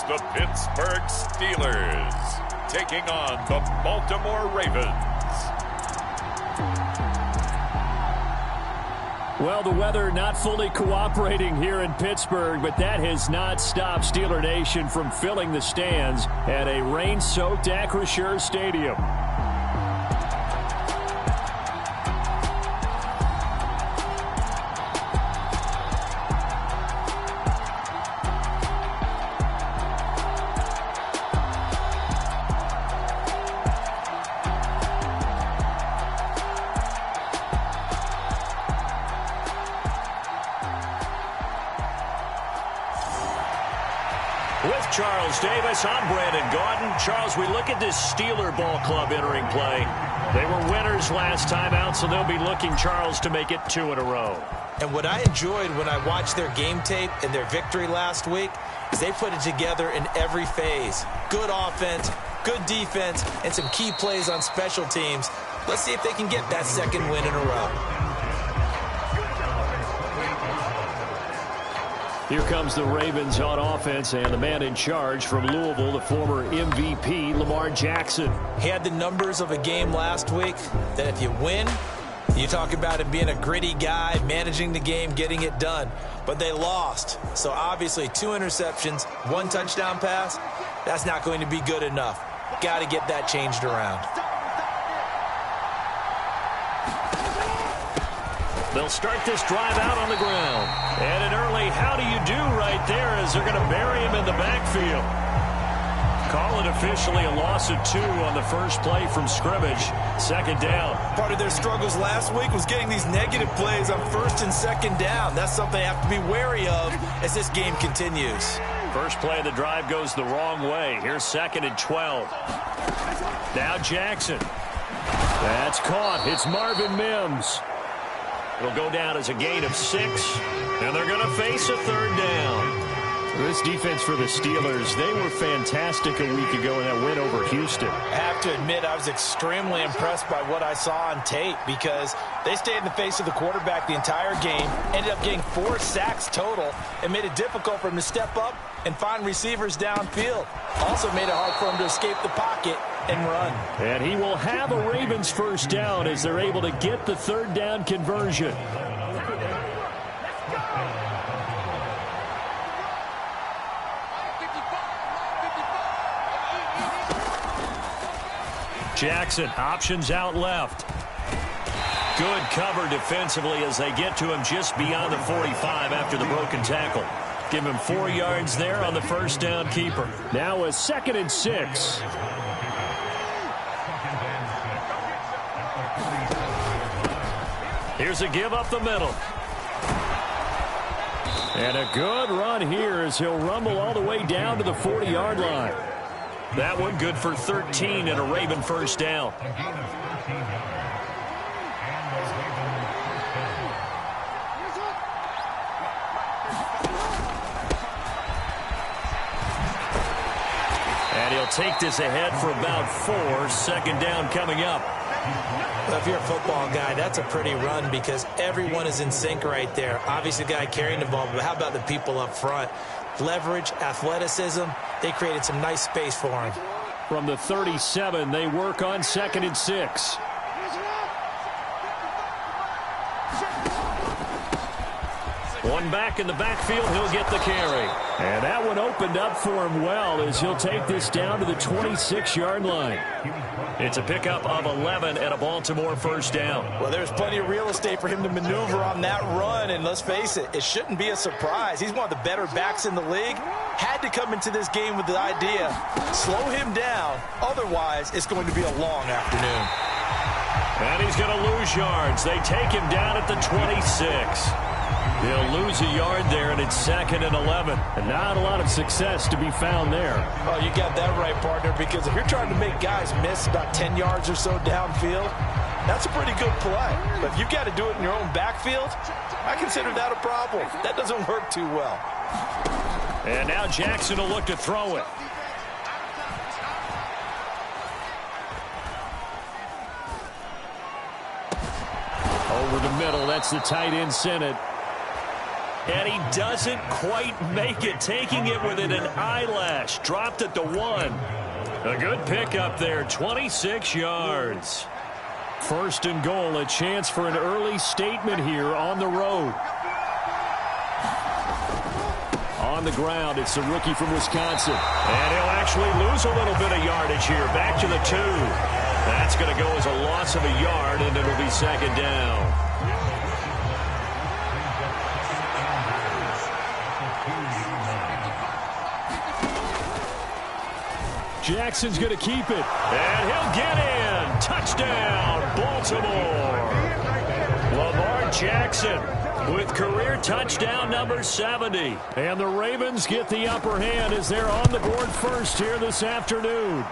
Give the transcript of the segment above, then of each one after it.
the Pittsburgh Steelers, taking on the Baltimore Ravens. Well, the weather not fully cooperating here in Pittsburgh, but that has not stopped Steeler Nation from filling the stands at a rain-soaked Acrisure Stadium. With Charles Davis, I'm Brandon Gaudin. Charles, we look at this Steeler ball club entering play. They were winners last time out, so they'll be looking, Charles, to make it 2 in a row. And what I enjoyed when I watched their game tape and their victory last week is they put it together in every phase. Good offense, good defense, and some key plays on special teams. Let's see if they can get that second win in a row. Here comes the Ravens on offense, and the man in charge from Louisville, the former MVP, Lamar Jackson. He had the numbers of a game last week that if you win, you talk about him being a gritty guy, managing the game, getting it done. But they lost. So obviously 2 interceptions, 1 touchdown pass, that's not going to be good enough. Got to get that changed around. They'll start this drive out on the ground. And an early how do you do right there as they're going to bury him in the backfield. Call it officially a loss of 2 on the first play from scrimmage. Second down. Part of their struggles last week was getting these negative plays on first and second down. That's something they have to be wary of as this game continues. First play of the drive goes the wrong way. Here's 2nd and 12. Now Jackson. That's caught. It's Marvin Mims. It'll go down as a gain of 6, and they're going to face a 3rd down. This defense for the Steelers, they were fantastic a week ago in that win over Houston. I have to admit, I was extremely impressed by what I saw on tape because they stayed in the face of the quarterback the entire game, ended up getting 4 sacks total, and made it difficult for him to step up and find receivers downfield. Also made it hard for him to escape the pocket and run. And he will have a Ravens first down as they're able to get the 3rd down conversion. Jackson, options out left. Good cover defensively as they get to him just beyond the 45 after the broken tackle. Give him 4 yards there on the first down keeper. Now a 2nd and 6. Here's a give up the middle. And a good run here as he'll rumble all the way down to the 40-yard line. That one good for 13 and a Raven first down. And he'll take this ahead for about 4. 2nd down coming up. Well, if you're a football guy, that's a pretty run because everyone is in sync right there. Obviously, the guy carrying the ball, but how about the people up front? Leverage, athleticism, they created some nice space for him. From the 37, they work on 2nd and 6. One back in the backfield, he'll get the carry. And that one opened up for him well as he'll take this down to the 26-yard line. It's a pickup of 11 and a Baltimore first down. Well, there's plenty of real estate for him to maneuver on that run, and let's face it, it shouldn't be a surprise. He's one of the better backs in the league. Had to come into this game with the idea, slow him down, otherwise it's going to be a long afternoon. And he's going to lose yards. They take him down at the 26. He'll lose a yard there, and it's 2nd and 11. And not a lot of success to be found there. Oh, you got that right, partner, because if you're trying to make guys miss about 10 yards or so downfield, that's a pretty good play. But if you've got to do it in your own backfield, I consider that a problem. That doesn't work too well. And now Jackson will look to throw it. Over the middle, that's the tight end sent it. And he doesn't quite make it, taking it within an eyelash. Dropped at the 1. A good pickup there, 26 yards. First and goal, a chance for an early statement here on the road. On the ground, it's the rookie from Wisconsin. And he'll actually lose a little bit of yardage here. Back to the 2. That's going to go as a loss of a yard, and it'll be second down. Jackson's going to keep it. And he'll get in. Touchdown, Baltimore. Lamar Jackson with career touchdown number 70. And the Ravens get the upper hand as they're on the board first here this afternoon.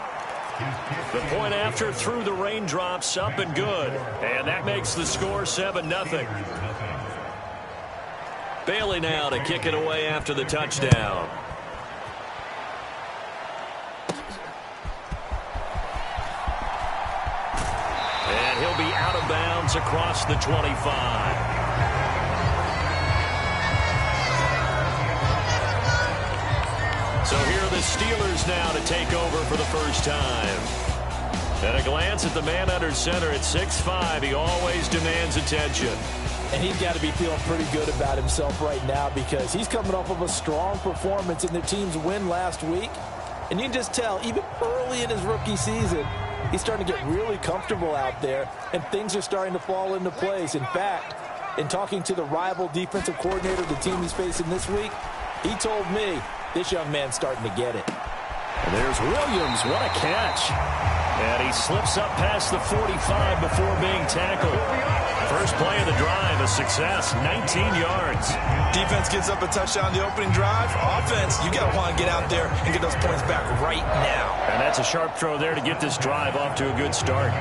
The point after through the raindrops, up and good. And that makes the score 7-0. Bailey now to kick it away after the touchdown. And he'll be out of bounds across the 25. So here are the Steelers now to take over for the first time. At a glance at the man under center at 6'5", he always demands attention. And he's got to be feeling pretty good about himself right now because he's coming off of a strong performance in their team's win last week. And you can just tell, even early in his rookie season, he's starting to get really comfortable out there, and things are starting to fall into place. In fact, in talking to the rival defensive coordinator of the team he's facing this week, he told me this young man's starting to get it. And there's Williams. What a catch. And he slips up past the 45 before being tackled. First play of the drive, a success, 19 yards. Defense gets up a touchdown the opening drive. Offense, you got to want to get out there and get those points back right now. And that's a sharp throw there to get this drive off to a good start.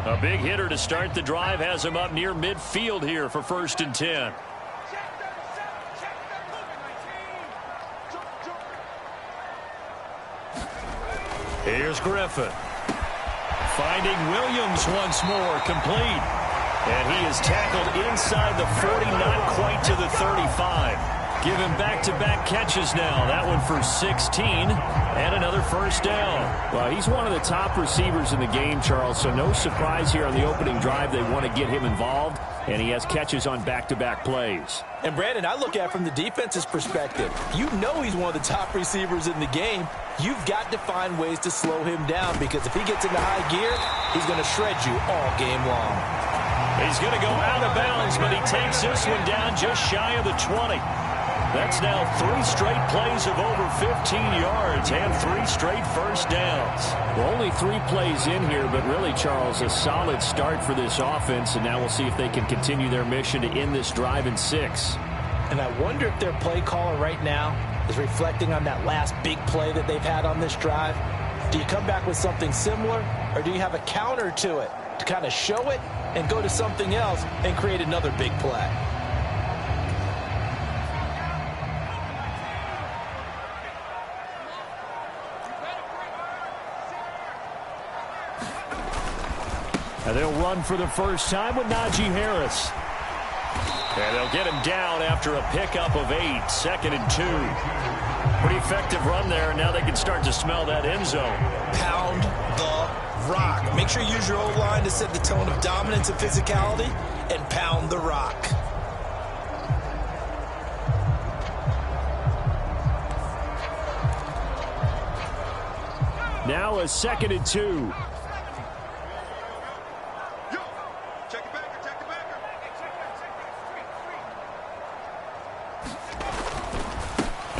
A big hitter to start the drive has him up near midfield here for 1st and 10. Here's Griffin. Finding Williams once more, complete. And he is tackled inside the 40, not quite to the 35. Give him back-to-back catches now. That one for 16 and another first down. Well, he's one of the top receivers in the game, Charles, so no surprise here on the opening drive. They want to get him involved, and he has catches on back-to-back plays. And, Brandon, I look at it from the defense's perspective. You know he's one of the top receivers in the game. You've got to find ways to slow him down because if he gets into high gear, he's going to shred you all game long. He's going to go out of bounds, but he takes this one down just shy of the 20. That's now 3 straight plays of over 15 yards and 3 straight first downs. Well, only 3 plays in here, but really, Charles, a solid start for this offense, and now we'll see if they can continue their mission to end this drive in 6. And I wonder if their play caller right now is reflecting on that last big play that they've had on this drive. Do you come back with something similar, or do you have a counter to it to kind of show it and go to something else and create another big play? And they'll run for the first time with Najee Harris. And they'll get him down after a pickup of 8, 2nd and 2. Pretty effective run there, and now they can start to smell that end zone. Pound the rock. Make sure you use your O-line to set the tone of dominance and physicality, and pound the rock. Now a 2nd and 2.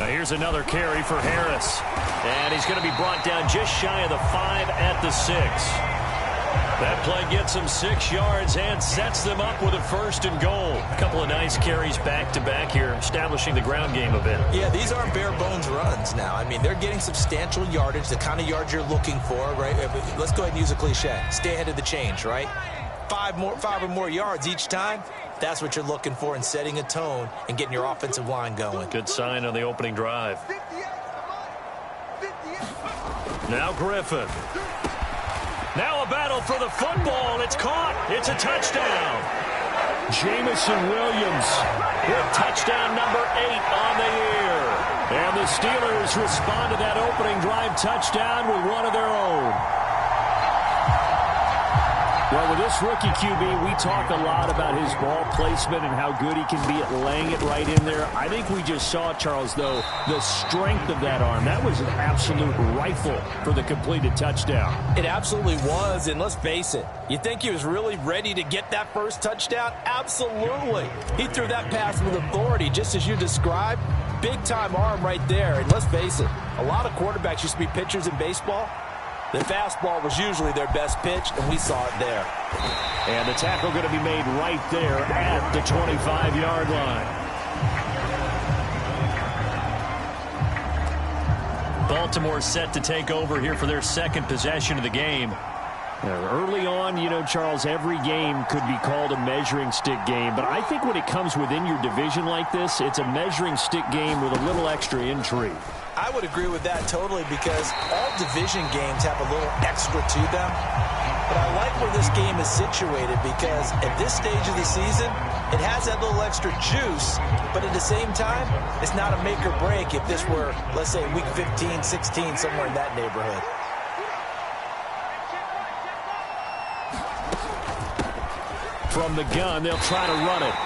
Here's another carry for Harris. And he's going to be brought down just shy of the 5 at the 6. That play gets him 6 yards and sets them up with a 1st and goal. A couple of nice carries back-to-back here, establishing the ground game a bit. Yeah, these aren't bare-bones runs now. I mean, they're getting substantial yardage, the kind of yards you're looking for, right? Let's go ahead and use a cliche. Stay ahead of the change, right? 5 or more yards each time. That's what you're looking for in setting a tone and getting your offensive line going. Good sign on the opening drive. Now Griffin. Now a battle for the football. It's caught. It's a touchdown. Jamison Williams with touchdown number 8 on the year. And the Steelers respond to that opening drive touchdown with one of their own. Well, with this rookie QB, we talk a lot about his ball placement and how good he can be at laying it right in there. I think we just saw, Charles, though, the strength of that arm. That was an absolute rifle for the completed touchdown. It absolutely was, and let's face it, you think he was really ready to get that first touchdown? Absolutely. He threw that pass with authority, just as you described. Big-time arm right there, and let's face it, a lot of quarterbacks used to be pitchers in baseball. The fastball was usually their best pitch, and we saw it there. And the tackle going to be made right there at the 25-yard line. Baltimore set to take over here for their second possession of the game. Early on, you know, Charles, every game could be called a measuring stick game. But I think when it comes within your division like this, it's a measuring stick game with a little extra intrigue. I would agree with that totally because all division games have a little extra to them. But I like where this game is situated because at this stage of the season, it has that little extra juice. But at the same time, it's not a make or break if this were, let's say, week 15, 16, somewhere in that neighborhood. From the gun, they'll try to run it.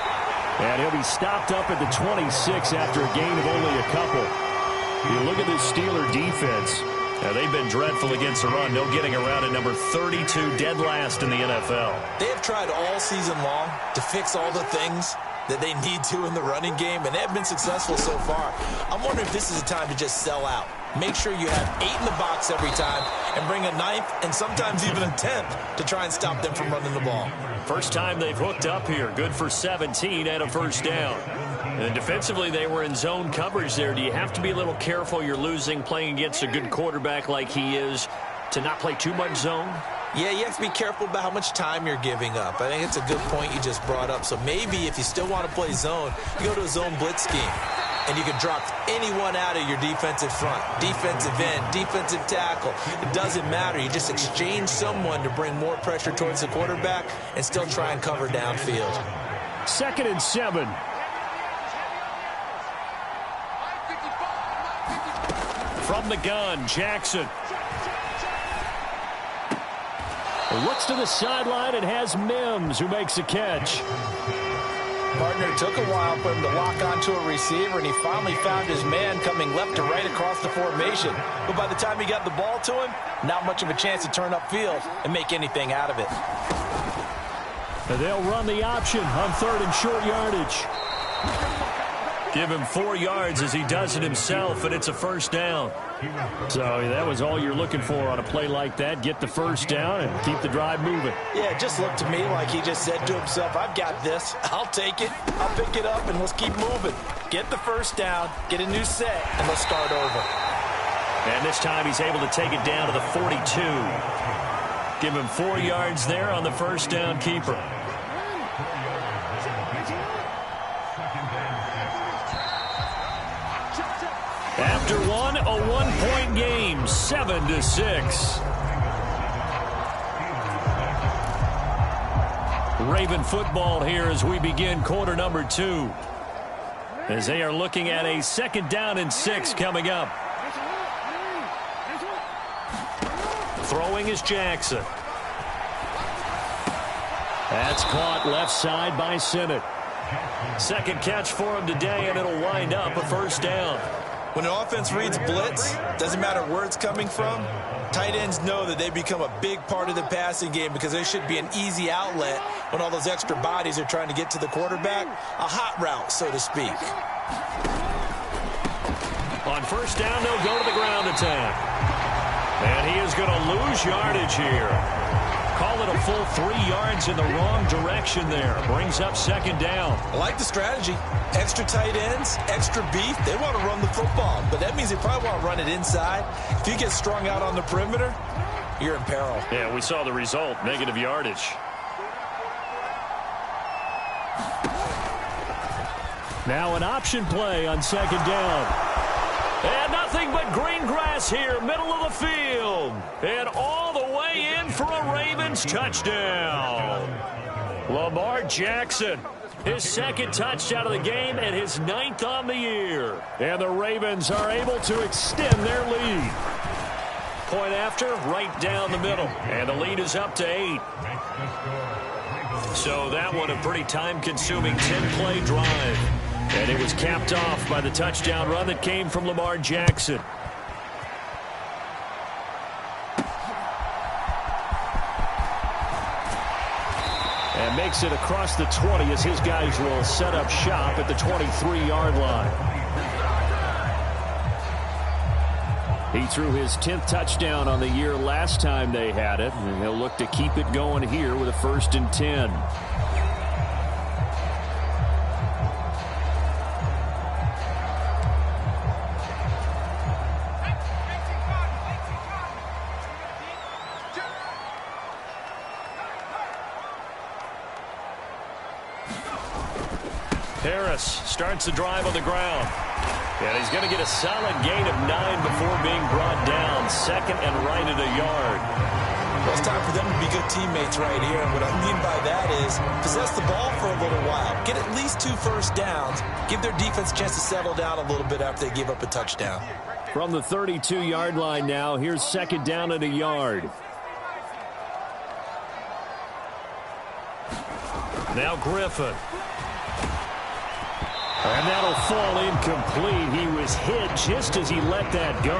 And he'll be stopped up at the 26 after a gain of only a couple. You look at this Steeler defense. Now, they've been dreadful against the run. No getting around at number 32, dead last in the NFL. They have tried all season long to fix all the things that they need to in the running game, and they have been successful so far. I'm wondering if this is a time to just sell out. Make sure you have 8 in the box every time and bring a 9th and sometimes even a 10th to try and stop them from running the ball. First time they've hooked up here. Good for 17 and a first down. And defensively, they were in zone coverage there. Do you have to be a little careful you're losing playing against a good quarterback like he is to not play too much zone? Yeah, you have to be careful about how much time you're giving up. I think it's a good point you just brought up. So maybe if you still want to play zone, you go to a zone blitz scheme. And you can drop anyone out of your defensive front, defensive end, defensive tackle. It doesn't matter. You just exchange someone to bring more pressure towards the quarterback and still try and cover downfield. 2nd and 7. From the gun, Jackson. Looks to the sideline and has Mims who makes a catch. Partner took a while for him to lock onto a receiver, and he finally found his man coming left to right across the formation. But by the time he got the ball to him, not much of a chance to turn upfield and make anything out of it. And they'll run the option on 3rd and short yardage. Give him 4 yards as he does it himself, and it's a first down. So that was all you're looking for on a play like that. Get the first down and keep the drive moving. Yeah, it just looked to me like he just said to himself, I've got this. I'll take it. I'll pick it up, and let's keep moving. Get the first down, get a new set, and let's start over. And this time he's able to take it down to the 42. Give him 4 yards there on the first down keeper. After one, a 1-point game, 7-6. Raven football here as we begin quarter number 2. As they are looking at a 2nd down and 6 coming up. Throwing is Jackson. That's caught left side by Sinnott. Second catch for him today, and it'll wind up a first down. When an offense reads blitz, doesn't matter where it's coming from, tight ends know that they become a big part of the passing game because there should be an easy outlet when all those extra bodies are trying to get to the quarterback. A hot route, so to speak. On first down, they'll go to the ground attack. And he is going to lose yardage here. Call it a full 3 yards in the wrong direction there. Brings up 2nd down. I like the strategy. Extra tight ends, extra beef. They want to run the football, but that means they probably want to run it inside. If you get strung out on the perimeter, you're in peril. Yeah, we saw the result, negative yardage. Now an option play on 2nd down. And not Nothing but green grass here, middle of the field. And all the way in for a Ravens touchdown. Lamar Jackson, his second touchdown of the game and his 9th on the year. And the Ravens are able to extend their lead. Point after, right down the middle. And the lead is up to 8. So that one a pretty time-consuming 10-play drive. And it was capped off by the touchdown run that came from Lamar Jackson. And makes it across the 20 as his guys will set up shop at the 23-yard line. He threw his 10th touchdown on the year last time they had it, and he'll look to keep it going here with a 1st and 10. Harris starts the drive on the ground. And he's going to get a solid gain of 9 before being brought down. 2nd and right at a yard. Well, it's time for them to be good teammates right here. And what I mean by that is possess the ball for a little while. Get at least 2 first downs. Give their defense a chance to settle down a little bit after they give up a touchdown. From the 32-yard line now, here's 2nd down at a yard. Now Griffin. And that'll fall incomplete. He was hit just as he let that go.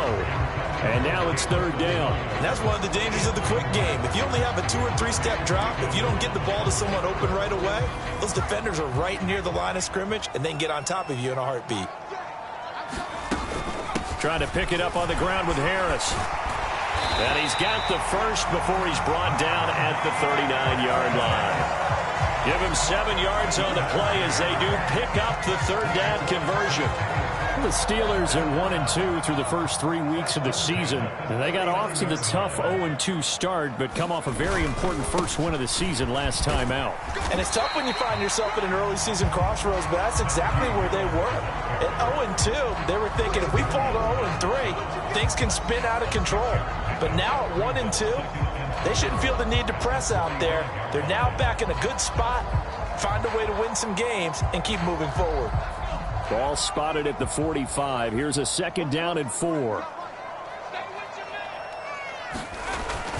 And now it's 3rd down. And that's one of the dangers of the quick game. If you only have a 2- or 3-step drop, if you don't get the ball to someone open right away, those defenders are right near the line of scrimmage and then get on top of you in a heartbeat. Trying to pick it up on the ground with Harris. And he's got the first before he's brought down at the 39-yard line. Give him 7 yards on the play as they do pick up the 3rd down conversion. The Steelers are 1-2 through the first 3 weeks of the season. And they got off to the tough 0-2 start, but come off a very important first win of the season last time out. And it's tough when you find yourself at an early season crossroads, but that's exactly where they were. At 0-2, they were thinking if we fall to 0-3, things can spin out of control. But now at 1-2, they shouldn't feel the need to press out there. They're now back in a good spot, find a way to win some games, and keep moving forward. Ball spotted at the 45. Here's a 2nd down and 4.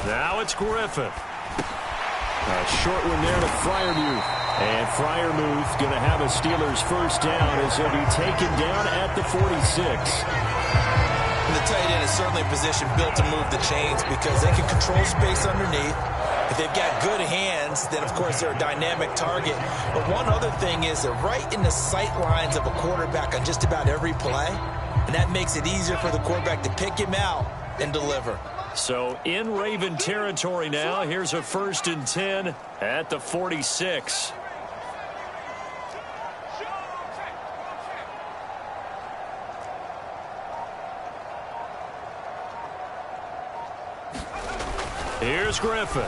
Now it's Griffin. A short one there to Freiermuth. And Freiermuth going to have a Steelers first down as he'll be taken down at the 46. And the tight end is certainly a position built to move the chains because they can control space underneath. If they've got good hands, then, of course, they're a dynamic target. But one other thing is they're right in the sight lines of a quarterback on just about every play. And that makes it easier for the quarterback to pick him out and deliver. So in Raven territory now, here's a 1st and 10 at the 46. Here's Griffin.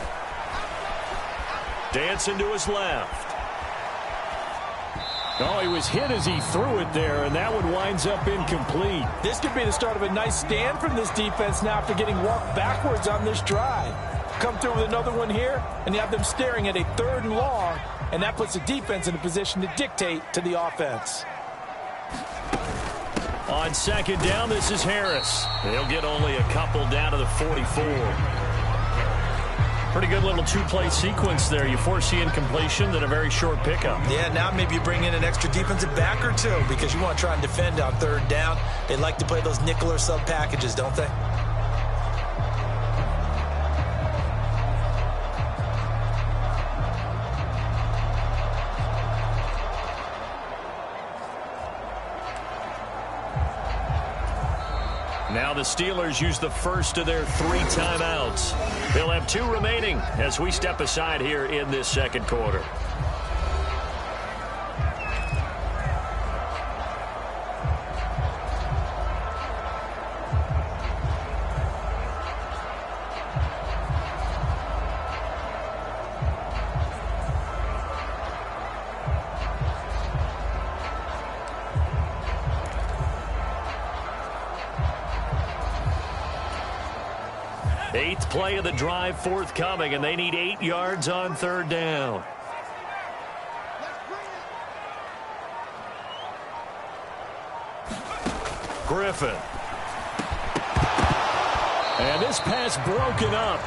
Dancing to his left. Oh, he was hit as he threw it there, and that one winds up incomplete. This could be the start of a nice stand from this defense now after getting walked backwards on this drive. Come through with another one here, and you have them staring at a 3rd and long, and that puts the defense in a position to dictate to the offense. On 2nd down, this is Harris. He'll get only a couple down to the 44. Pretty good little 2-play sequence there. You force the incompletion, then a very short pickup. Yeah, now maybe you bring in an extra defensive back or two because you want to try and defend on 3rd down. They like to play those nickel or sub packages, don't they? Now the Steelers use the first of their 3 timeouts. They'll have 2 remaining as we step aside here in this 2nd quarter. 8th play of the drive forthcoming, and they need 8 yards on 3rd down. Griffin. And this pass broken up.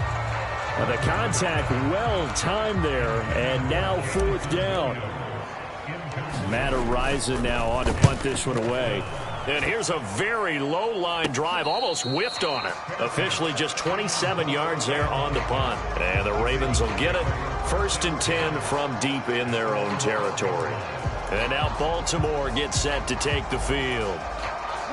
The contact well timed there, and now 4th down. Matt Araiza now on to punt this one away. And here's a very low-line drive, almost whiffed on it. Officially just 27 yards there on the punt. And the Ravens will get it. 1st and 10 from deep in their own territory. And now Baltimore gets set to take the field.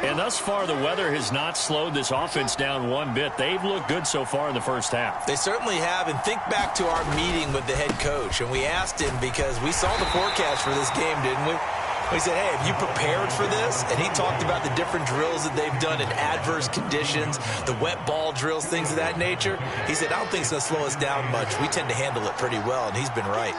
And thus far, the weather has not slowed this offense down one bit. They've looked good so far in the first half. They certainly have. And think back to our meeting with the head coach. And we asked him because we saw the forecast for this game, didn't we? We said, hey, have you prepared for this? And he talked about the different drills that they've done in adverse conditions, the wet ball drills, things of that nature. He said, I don't think it's going to slow us down much. We tend to handle it pretty well, and he's been right.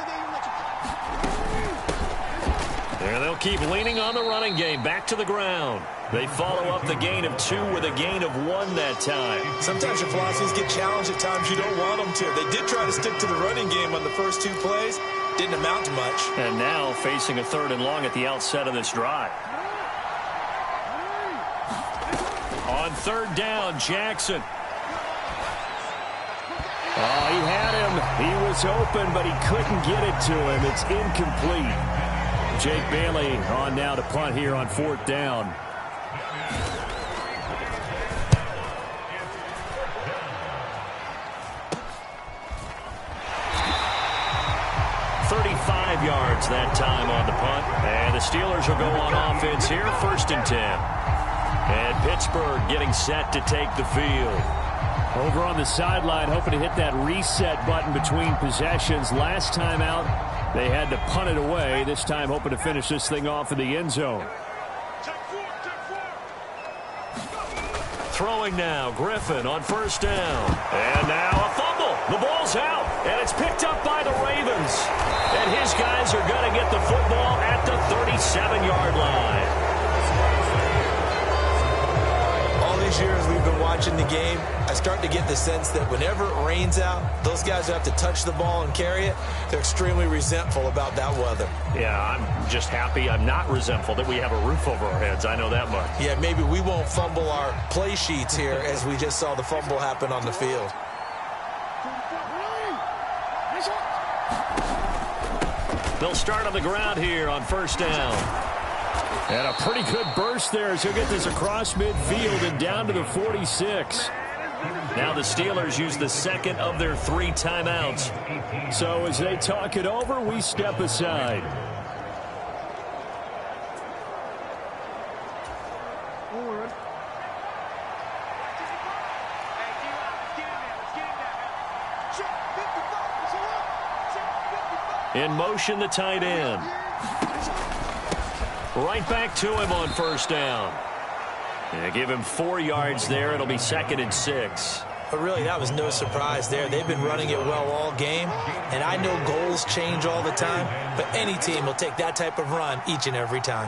There they'll keep leaning on the running game. Back to the ground. They follow up the gain of 2 with a gain of 1 that time. Sometimes your philosophies get challenged at times you don't want them to. They did try to stick to the running game on the first 2 plays. Didn't amount to much. And now facing a 3rd and long at the outset of this drive. On 3rd down, Jackson. Oh, he had him. He was open, but he couldn't get it to him. It's incomplete. Jake Bailey on now to punt here on 4th down. Yards that time on the punt. And the Steelers will go on offense here, 1st and 10. And Pittsburgh getting set to take the field. Over on the sideline, hoping to hit that reset button between possessions. Last time out, they had to punt it away. This time hoping to finish this thing off in the end zone. Throwing now, Griffin on 1st down. And now a fumble. The ball's out, and it's picked up by the Ravens. And his guys are going to get the football at the 37-yard line. All these years we've been watching the game, I start to get the sense that whenever it rains out, those guys who have to touch the ball and carry it, they're extremely resentful about that weather. Yeah, I'm just happy I'm not resentful that we have a roof over our heads. I know that much. Yeah, maybe we won't fumble our play sheets here as we just saw the fumble happen on the field. They'll start on the ground here on 1st down. And a pretty good burst there as he'll get this across midfield and down to the 46. Now the Steelers use the 2nd of their 3 timeouts. So as they talk it over, we step aside. In motion, the tight end. Right back to him on 1st down. Yeah, give him 4 yards there. It'll be 2nd and 6. But really, that was no surprise there. They've been running it well all game. And I know goals change all the time, but any team will take that type of run each and every time.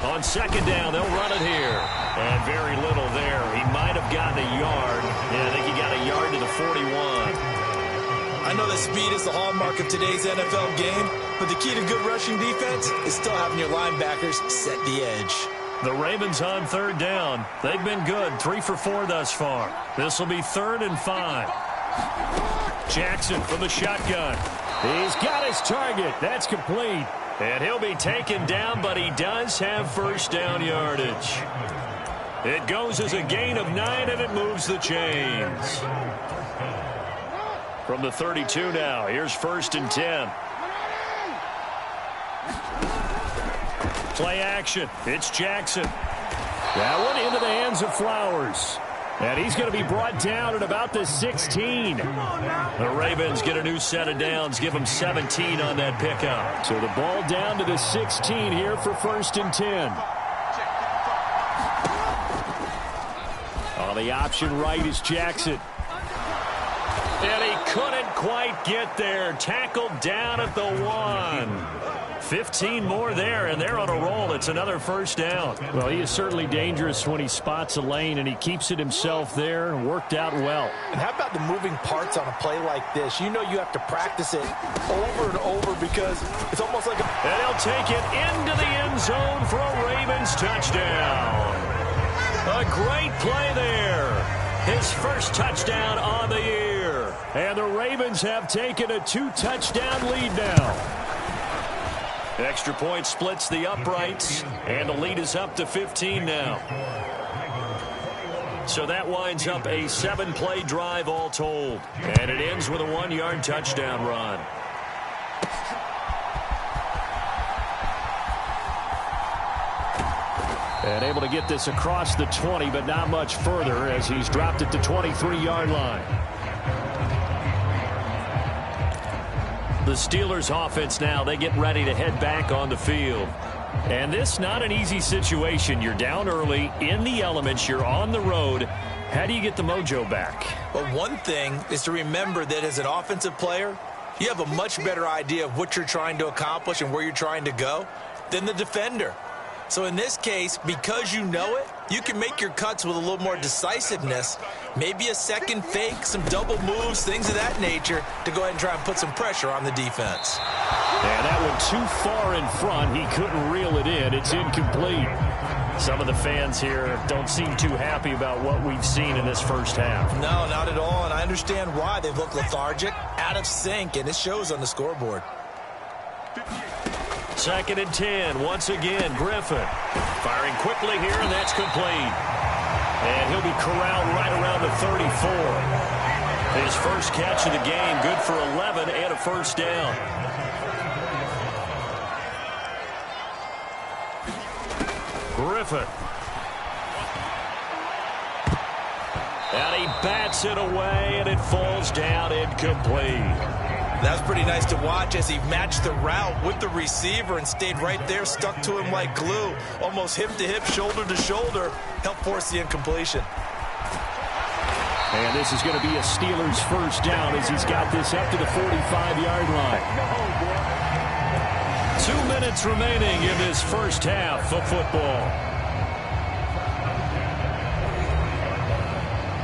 On 2nd down, they'll run it here. And very little there. He might have gotten a yard. Yeah, I think he got a yard to the 41. I know that speed is the hallmark of today's NFL game, but the key to good rushing defense is still having your linebackers set the edge. The Ravens on 3rd down. They've been good, 3 for 4 thus far. This will be 3rd and 5. Jackson from the shotgun. He's got his target. That's complete. And he'll be taken down, but he does have 1st down yardage. It goes as a gain of 9, and it moves the chains. From the 32 now, here's 1st and 10. Play action. It's Jackson. That one into the hands of Flowers. And he's going to be brought down at about the 16. The Ravens get a new set of downs, give them 17 on that pickup. So the ball down to the 16 here for 1st and 10. On the option right is Jackson. And he couldn't quite get there. Tackled down at the 1. 15 more there, and they're on a roll. It's another first down. Well, he is certainly dangerous when he spots a lane, and he keeps it himself there and worked out well. And how about the moving parts on a play like this? You know you have to practice it over and over because it's almost like And he'll take it into the end zone for a Ravens touchdown. A great play there. His first touchdown on the year. And the Ravens have taken a 2-touchdown lead now. Extra point splits the uprights, and the lead is up to 15 now. So that winds up a 7-play drive all told. And it ends with a 1-yard touchdown run. And able to get this across the 20, but not much further as he's dropped it to 23-yard line. The Steelers offense now, they get ready to head back on the field. And this not an easy situation. You're down early, in the elements, you're on the road. How do you get the mojo back? Well, one thing is to remember that as an offensive player, you have a much better idea of what you're trying to accomplish and where you're trying to go than the defender. So in this case, because you know it, you can make your cuts with a little more decisiveness, maybe a second fake, some double moves, things of that nature, to go ahead and try and put some pressure on the defense. And that one too far in front. He couldn't reel it in. It's incomplete. Some of the fans here don't seem too happy about what we've seen in this first half. No, not at all, and I understand why. They've looked lethargic, out of sync, and it shows on the scoreboard. 2nd and 10. Once again, Griffin. Firing quickly here, and that's complete. And he'll be corralled right around the 34. His first catch of the game, good for 11 and a first down. Griffin. And he bats it away, and it falls down incomplete. That's pretty nice to watch as he matched the route with the receiver and stayed right there, stuck to him like glue, almost hip to hip, shoulder to shoulder, helped force the incompletion. And this is going to be a Steelers first down as he's got this up to the 45-yard line. 2 minutes remaining in this first half of football.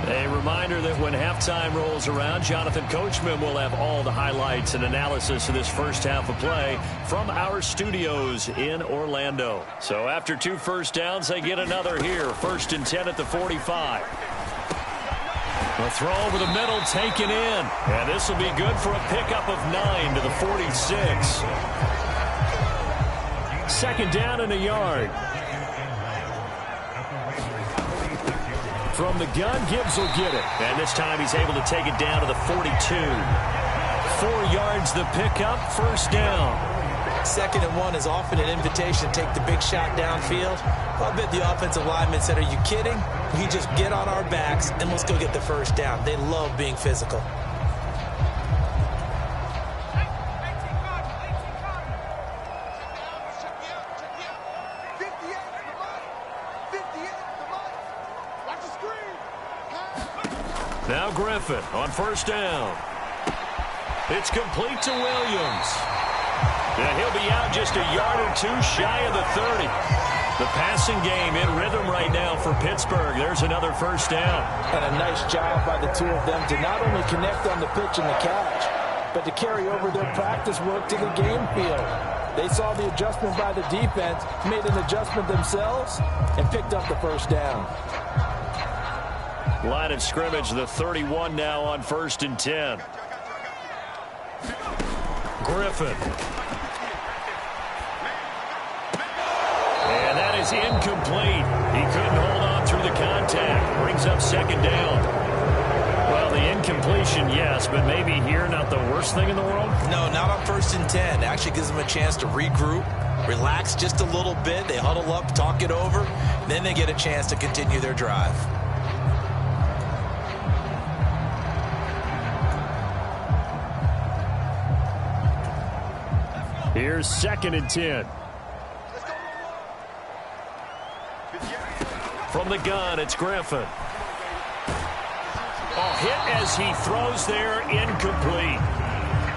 A reminder that when halftime rolls around, Jonathan Coachman will have all the highlights and analysis of this first half of play from our studios in Orlando. So after 2 first downs, they get another here. 1st and 10 at the 45. A throw over the middle taken in. And this will be good for a pickup of 9 to the 46. 2nd down and a yard. From the gun, Gibbs will get it. And this time he's able to take it down to the 42. 4 yards the pickup, first down. 2nd and 1 is often an invitation to take the big shot downfield. I bet the offensive lineman said, are you kidding? We just get on our backs and let's go get the first down. They love being physical. Now Griffin on first down. It's complete to Williams. And he'll be out just a yard or 2 shy of the 30. The passing game in rhythm right now for Pittsburgh. There's another first down. And a nice job by the two of them to not only connect on the pitch and the catch, but to carry over their practice work to the game field. They saw the adjustment by the defense, made an adjustment themselves, and picked up the first down. Line of scrimmage, the 31 now on 1st and 10. Griffin. And that is incomplete. He couldn't hold on through the contact. Brings up 2nd down. Well, the incompletion, yes, but maybe here not the worst thing in the world? No, not on 1st and 10. It actually gives them a chance to regroup, relax just a little bit. They huddle up, talk it over. Then they get a chance to continue their drive. Here's 2nd and 10. From the gun, it's Griffin. A hit as he throws there, incomplete.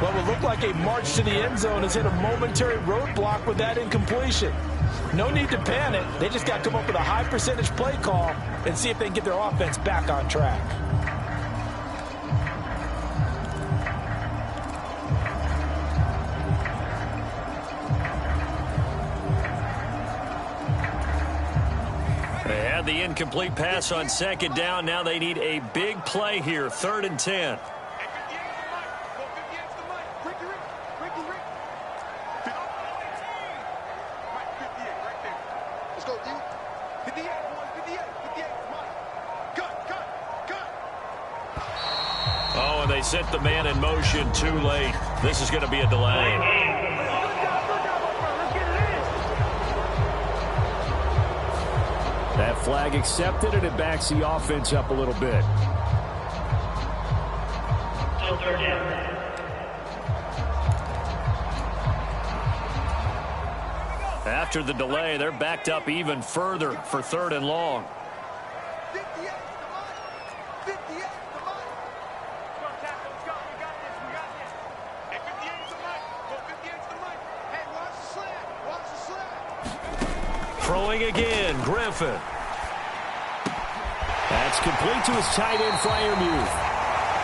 What would look like a march to the end zone has hit a momentary roadblock with that incompletion. No need to panic. They just got to come up with a high percentage play call and see if they can get their offense back on track. They had the incomplete pass on second down. Now they need a big play here, 3rd and 10. Oh, and they set the man in motion too late. This is going to be a delay. That flag accepted, and it backs the offense up a little bit. After the delay, they're backed up even further for 3rd and long. Throwing again, Griffin. That's complete to his tight end, Freiermuth.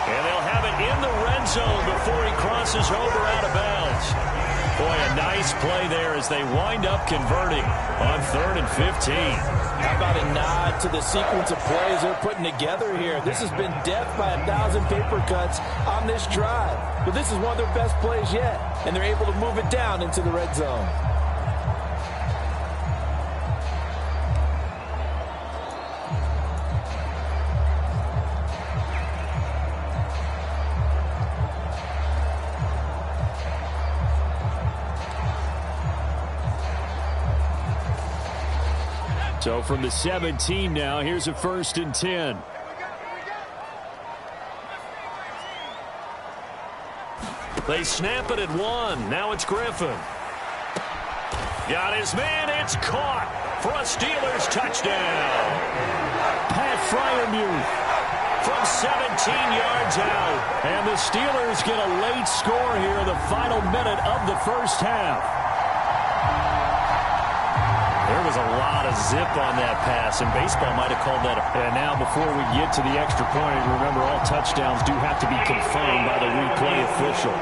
And they'll have it in the red zone before he crosses over out of bounds. Boy, a nice play there as they wind up converting on 3rd and 15. How about a nod to the sequence of plays they're putting together here? This has been death by 1,000 paper cuts on this drive. But this is one of their best plays yet, and they're able to move it down into the red zone. So from the 17 now, here's a 1st and 10. They snap it at 1. Now it's Griffin. Got his man. It's caught for a Steelers touchdown. Pat Freiermuth From 17 yards out. And the Steelers get a late score here in the final minute of the first half. There was a lot of zip on that pass, and baseball might have called that. And now before we get to the extra point, remember all touchdowns do have to be confirmed by the replay official.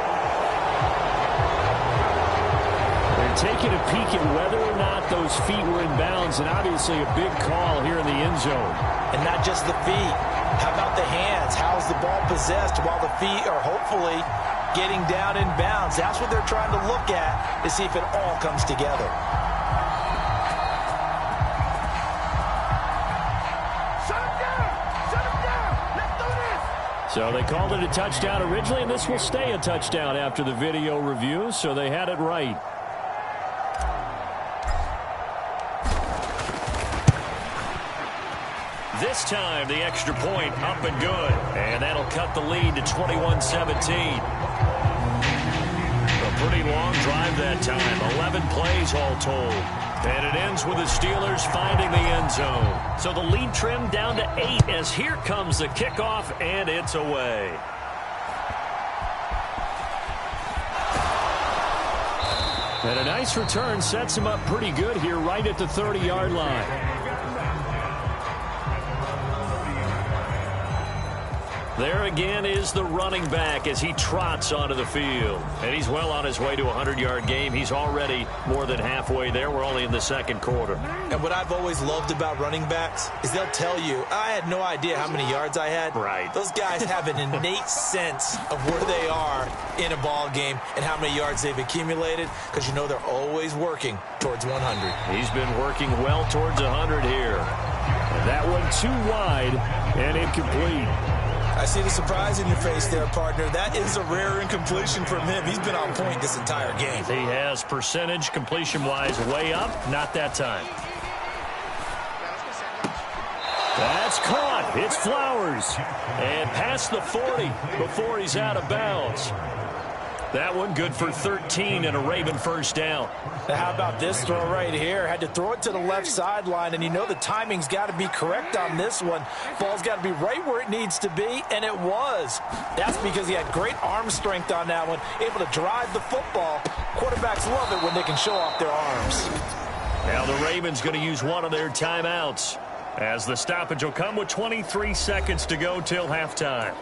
They're taking a peek at whether or not those feet were in bounds, and obviously a big call here in the end zone. And not just the feet. How about the hands? How's the ball possessed while the feet are hopefully getting down in bounds? That's what they're trying to look at to see if it all comes together. So they called it a touchdown originally, and this will stay a touchdown after the video review, so they had it right. This time, the extra point up and good. And that'll cut the lead to 21-17. A pretty long drive that time. 11 plays all told. And it ends with the Steelers finding the end zone. So the lead trimmed down to 8 as here comes the kickoff, and it's away. And a nice return sets him up pretty good here right at the 30-yard line. There again is the running back as he trots onto the field. And he's well on his way to a 100-yard game. He's already more than halfway there. We're only in the second quarter. And what I've always loved about running backs is they'll tell you, I had no idea how many yards I had. Right. Those guys have an innate sense of where they are in a ball game and how many yards they've accumulated, because you know they're always working towards 100. He's been working well towards 100 here. And that one too wide and incomplete. I see the surprise in your face there, partner. That is a rare incompletion from him. He's been on point this entire game. He has percentage completion-wise way up. Not that time. That's caught. It's Flowers. And past the 40 before he's out of bounds. That one good for 13 and a Raven first down. Now how about this throw right here? Had to throw it to the left sideline, and you know the timing's got to be correct on this one. Ball's got to be right where it needs to be, and it was. That's because he had great arm strength on that one, able to drive the football. Quarterbacks love it when they can show off their arms. Now the Ravens going to use one of their timeouts, as the stoppage will come with 23 seconds to go till halftime.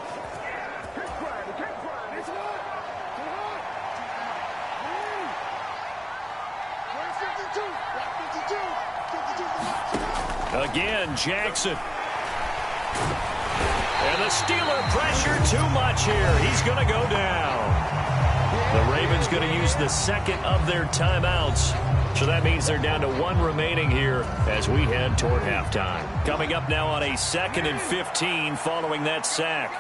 Again, Jackson. And the Steeler pressure too much here. He's going to go down. The Ravens going to use the second of their timeouts. So that means they're down to one remaining here as we head toward halftime. Coming up now on a 2nd and 15 following that sack.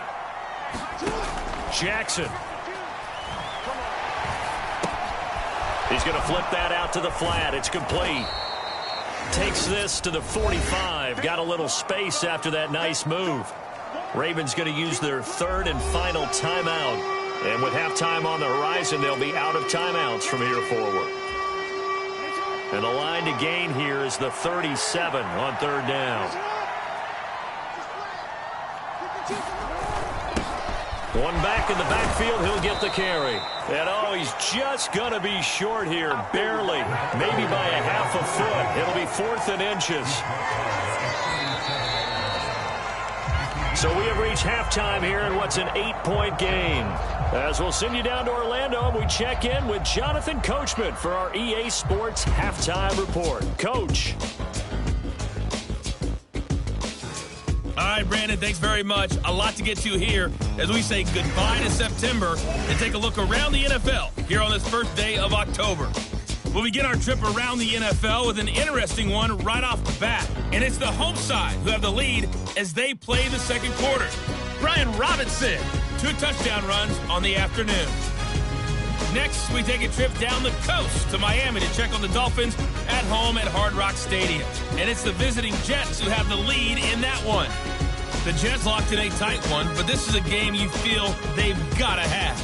Jackson. He's going to flip that out to the flat. It's complete. Takes this to the 45. Got a little space after that nice move. Ravens going to use their third and final timeout. And with halftime on the horizon, they'll be out of timeouts from here forward. And the line to gain here is the 37 on third down. One back in the backfield, he'll get the carry. And oh, he's just going to be short here, barely, maybe by a half a foot. It'll be 4th and inches. So we have reached halftime here in what's an 8-point game. As we'll send you down to Orlando, and we check in with Jonathan Coachman for our EA Sports Halftime Report. Coach. All right, Brandon, thanks very much. A lot to get to here as we say goodbye to September and take a look around the NFL here on this first day of October. We'll begin our trip around the NFL with an interesting one right off the bat. And it's the home side who have the lead as they play the second quarter. Brian Robinson, 2 touchdown runs on the afternoon. Next, we take a trip down the coast to Miami to check on the Dolphins at home at Hard Rock Stadium. And it's the visiting Jets who have the lead in that one. The Jets locked in a tight one, but this is a game you feel they've got to have.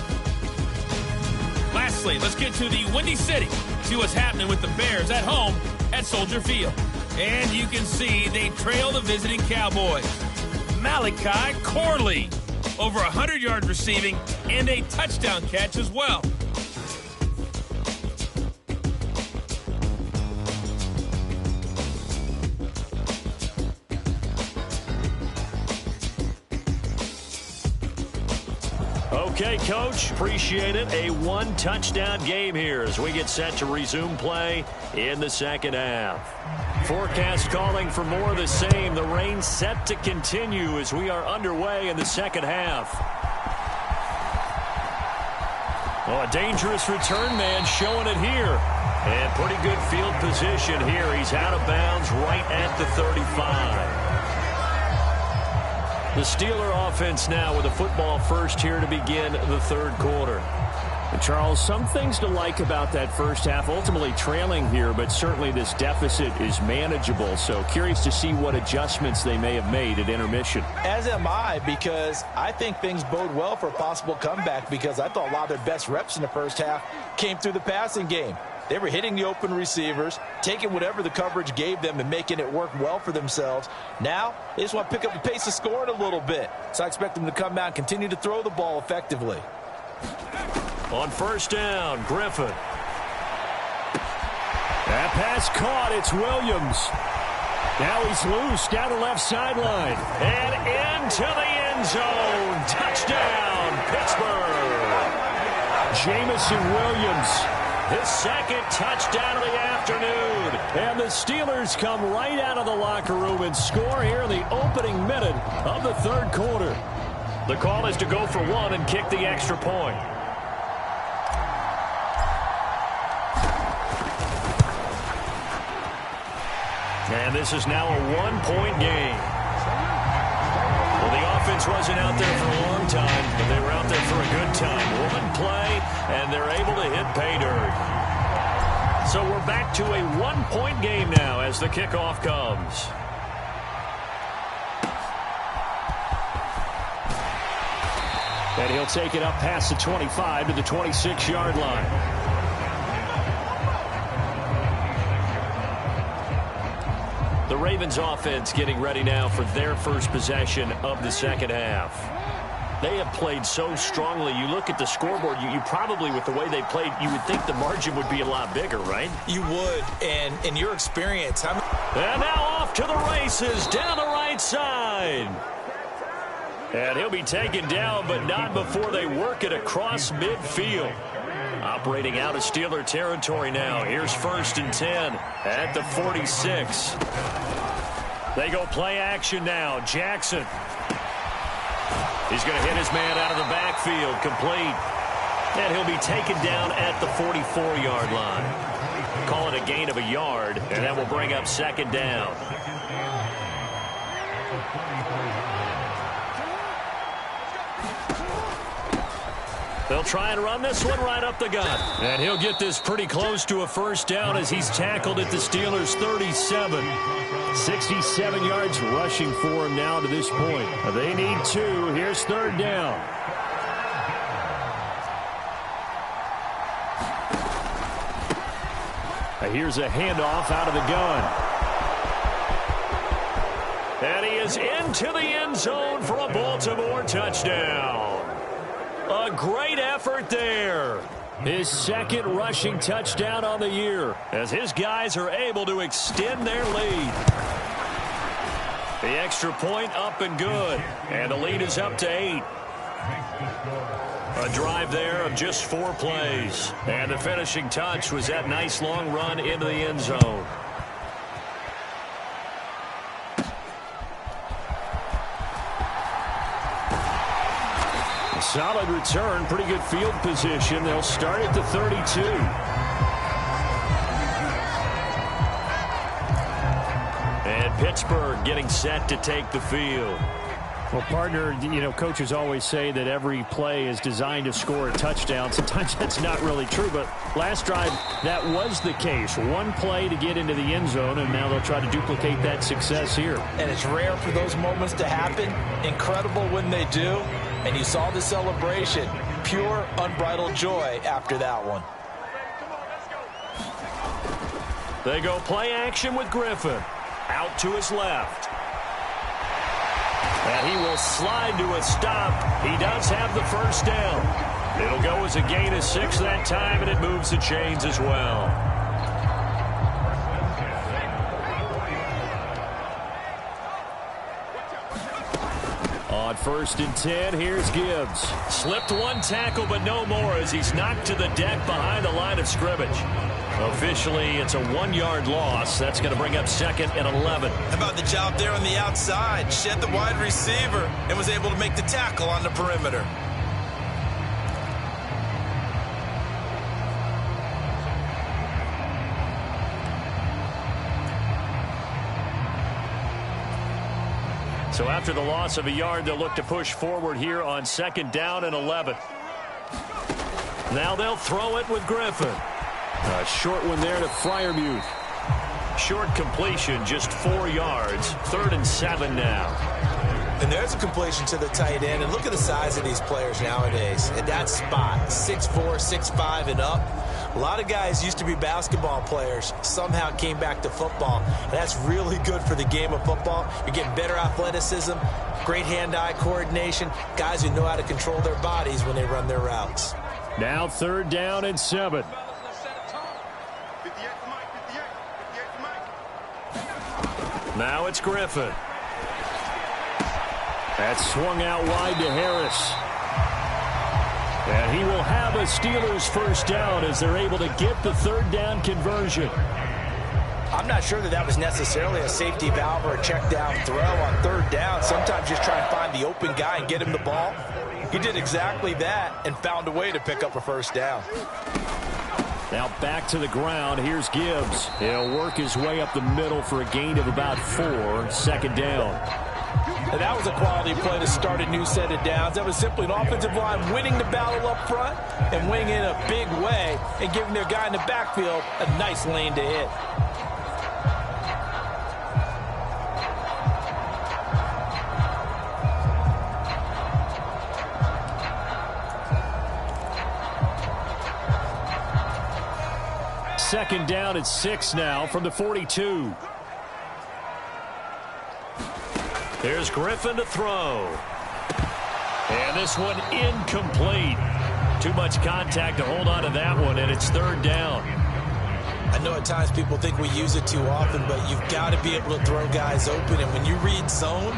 Lastly, let's get to the Windy City. See what's happening with the Bears at home at Soldier Field. And you can see they trail the visiting Cowboys. Malachi Corley, over 100 yards receiving and a touchdown catch as well. Okay, Coach, appreciate it. A 1-touchdown game here as we get set to resume play in the second half. Forecast calling for more of the same. The rain set to continue as we are underway in the second half. Oh, a dangerous return man showing it here. And pretty good field position here. He's out of bounds right at the 35. The Steeler offense now with a football first here to begin the third quarter. And Charles, some things to like about that first half. Ultimately trailing here, but certainly this deficit is manageable. So curious to see what adjustments they may have made at intermission. As am I, because I think things bode well for a possible comeback, because I thought a lot of their best reps in the first half came through the passing game. They were hitting the open receivers, taking whatever the coverage gave them and making it work well for themselves. Now, they just want to pick up the pace of scoring a little bit. So I expect them to come out and continue to throw the ball effectively. On first down, Griffin. That pass caught. It's Williams. Now he's loose down the left sideline. And into the end zone. Touchdown, Pittsburgh. Jamison Williams. His second touchdown of the afternoon. And the Steelers come right out of the locker room and score here in the opening minute of the third quarter. The call is to go for one and kick the extra point. And this is now a one-point game. Well, the offense wasn't out there for a long time, but they were out there for a good time. One play, and they're able to hit pay dirt. So we're back to a one-point game now as the kickoff comes. And he'll take it up past the 25 to the 26-yard line. The Ravens offense getting ready now for their first possession of the second half. They have played so strongly. You look at the scoreboard, you probably, with the way they played, you would think the margin would be a lot bigger, right? You would, and in your experience, and now off to the races down the right side. And he'll be taken down, but not before they work it across midfield. Operating out of Steeler territory now. Here's 1st and 10 at the 46. They go play action now. Jackson. He's going to hit his man out of the backfield. Complete. And he'll be taken down at the 44-yard line. Call it a gain of a yard, and that will bring up 2nd down. They'll try and run this one right up the gut. And he'll get this pretty close to a 1st down as he's tackled at the Steelers' 37. 67 yards rushing for him now to this point. They need 2. Here's 3rd down. Here's a handoff out of the gun. And he is into the end zone for a Baltimore touchdown. A great effort there. His 2nd rushing touchdown on the year as his guys are able to extend their lead. The extra point up and good. And the lead is up to 8. A drive there of just 4 plays. And the finishing touch was that nice long run into the end zone. Solid return, pretty good field position. They'll start at the 32. And Pittsburgh getting set to take the field. Well, partner, you know, coaches always say that every play is designed to score a touchdown. Sometimes that's not really true, but last drive, that was the case. One play to get into the end zone, and now they'll try to duplicate that success here. And it's rare for those moments to happen. Incredible when they do. And you saw the celebration. Pure, unbridled joy after that one. They go play action with Griffin. Out to his left. And he will slide to a stop. He does have the 1st down. It'll go as a gain of 6 that time, and it moves the chains as well. On 1st and 10, here's Gibbs. Slipped one tackle, but no more as he's knocked to the deck behind the line of scrimmage. Officially, it's a 1-yard loss. That's going to bring up 2nd and 11. How about the job there on the outside? Shed the wide receiver and was able to make the tackle on the perimeter. So after the loss of a yard, they'll look to push forward here on 2nd down and 11. Now they'll throw it with Griffin. A short one there to Freiermuth. Short completion, just 4 yards. 3rd and 7 now. And there's a completion to the tight end. And look at the size of these players nowadays. At that spot, 6'4", 6'5", and up. A lot of guys used to be basketball players, somehow came back to football. And that's really good for the game of football. You're getting better athleticism, great hand-eye coordination, guys who know how to control their bodies when they run their routes. Now 3rd down and 7. Now it's Griffin. That's swung out wide to Harris. And he will have a Steelers 1st down as they're able to get the 3rd down conversion. I'm not sure that was necessarily a safety valve or a check down throw on 3rd down. Sometimes just try and find the open guy and get him the ball. He did exactly that and found a way to pick up a 1st down. Now back to the ground. Here's Gibbs. He'll work his way up the middle for a gain of about 4. 2nd down. And that was a quality play to start a new set of downs. That was simply an offensive line winning the battle up front and winning in a big way and giving their guy in the backfield a nice lane to hit. second down at 6 now from the 42. Here's Griffin to throw. And this one incomplete. Too much contact to hold on to that one, and it's third down. I know at times people think we use it too often, but you've got to be able to throw guys open. And when you read zone,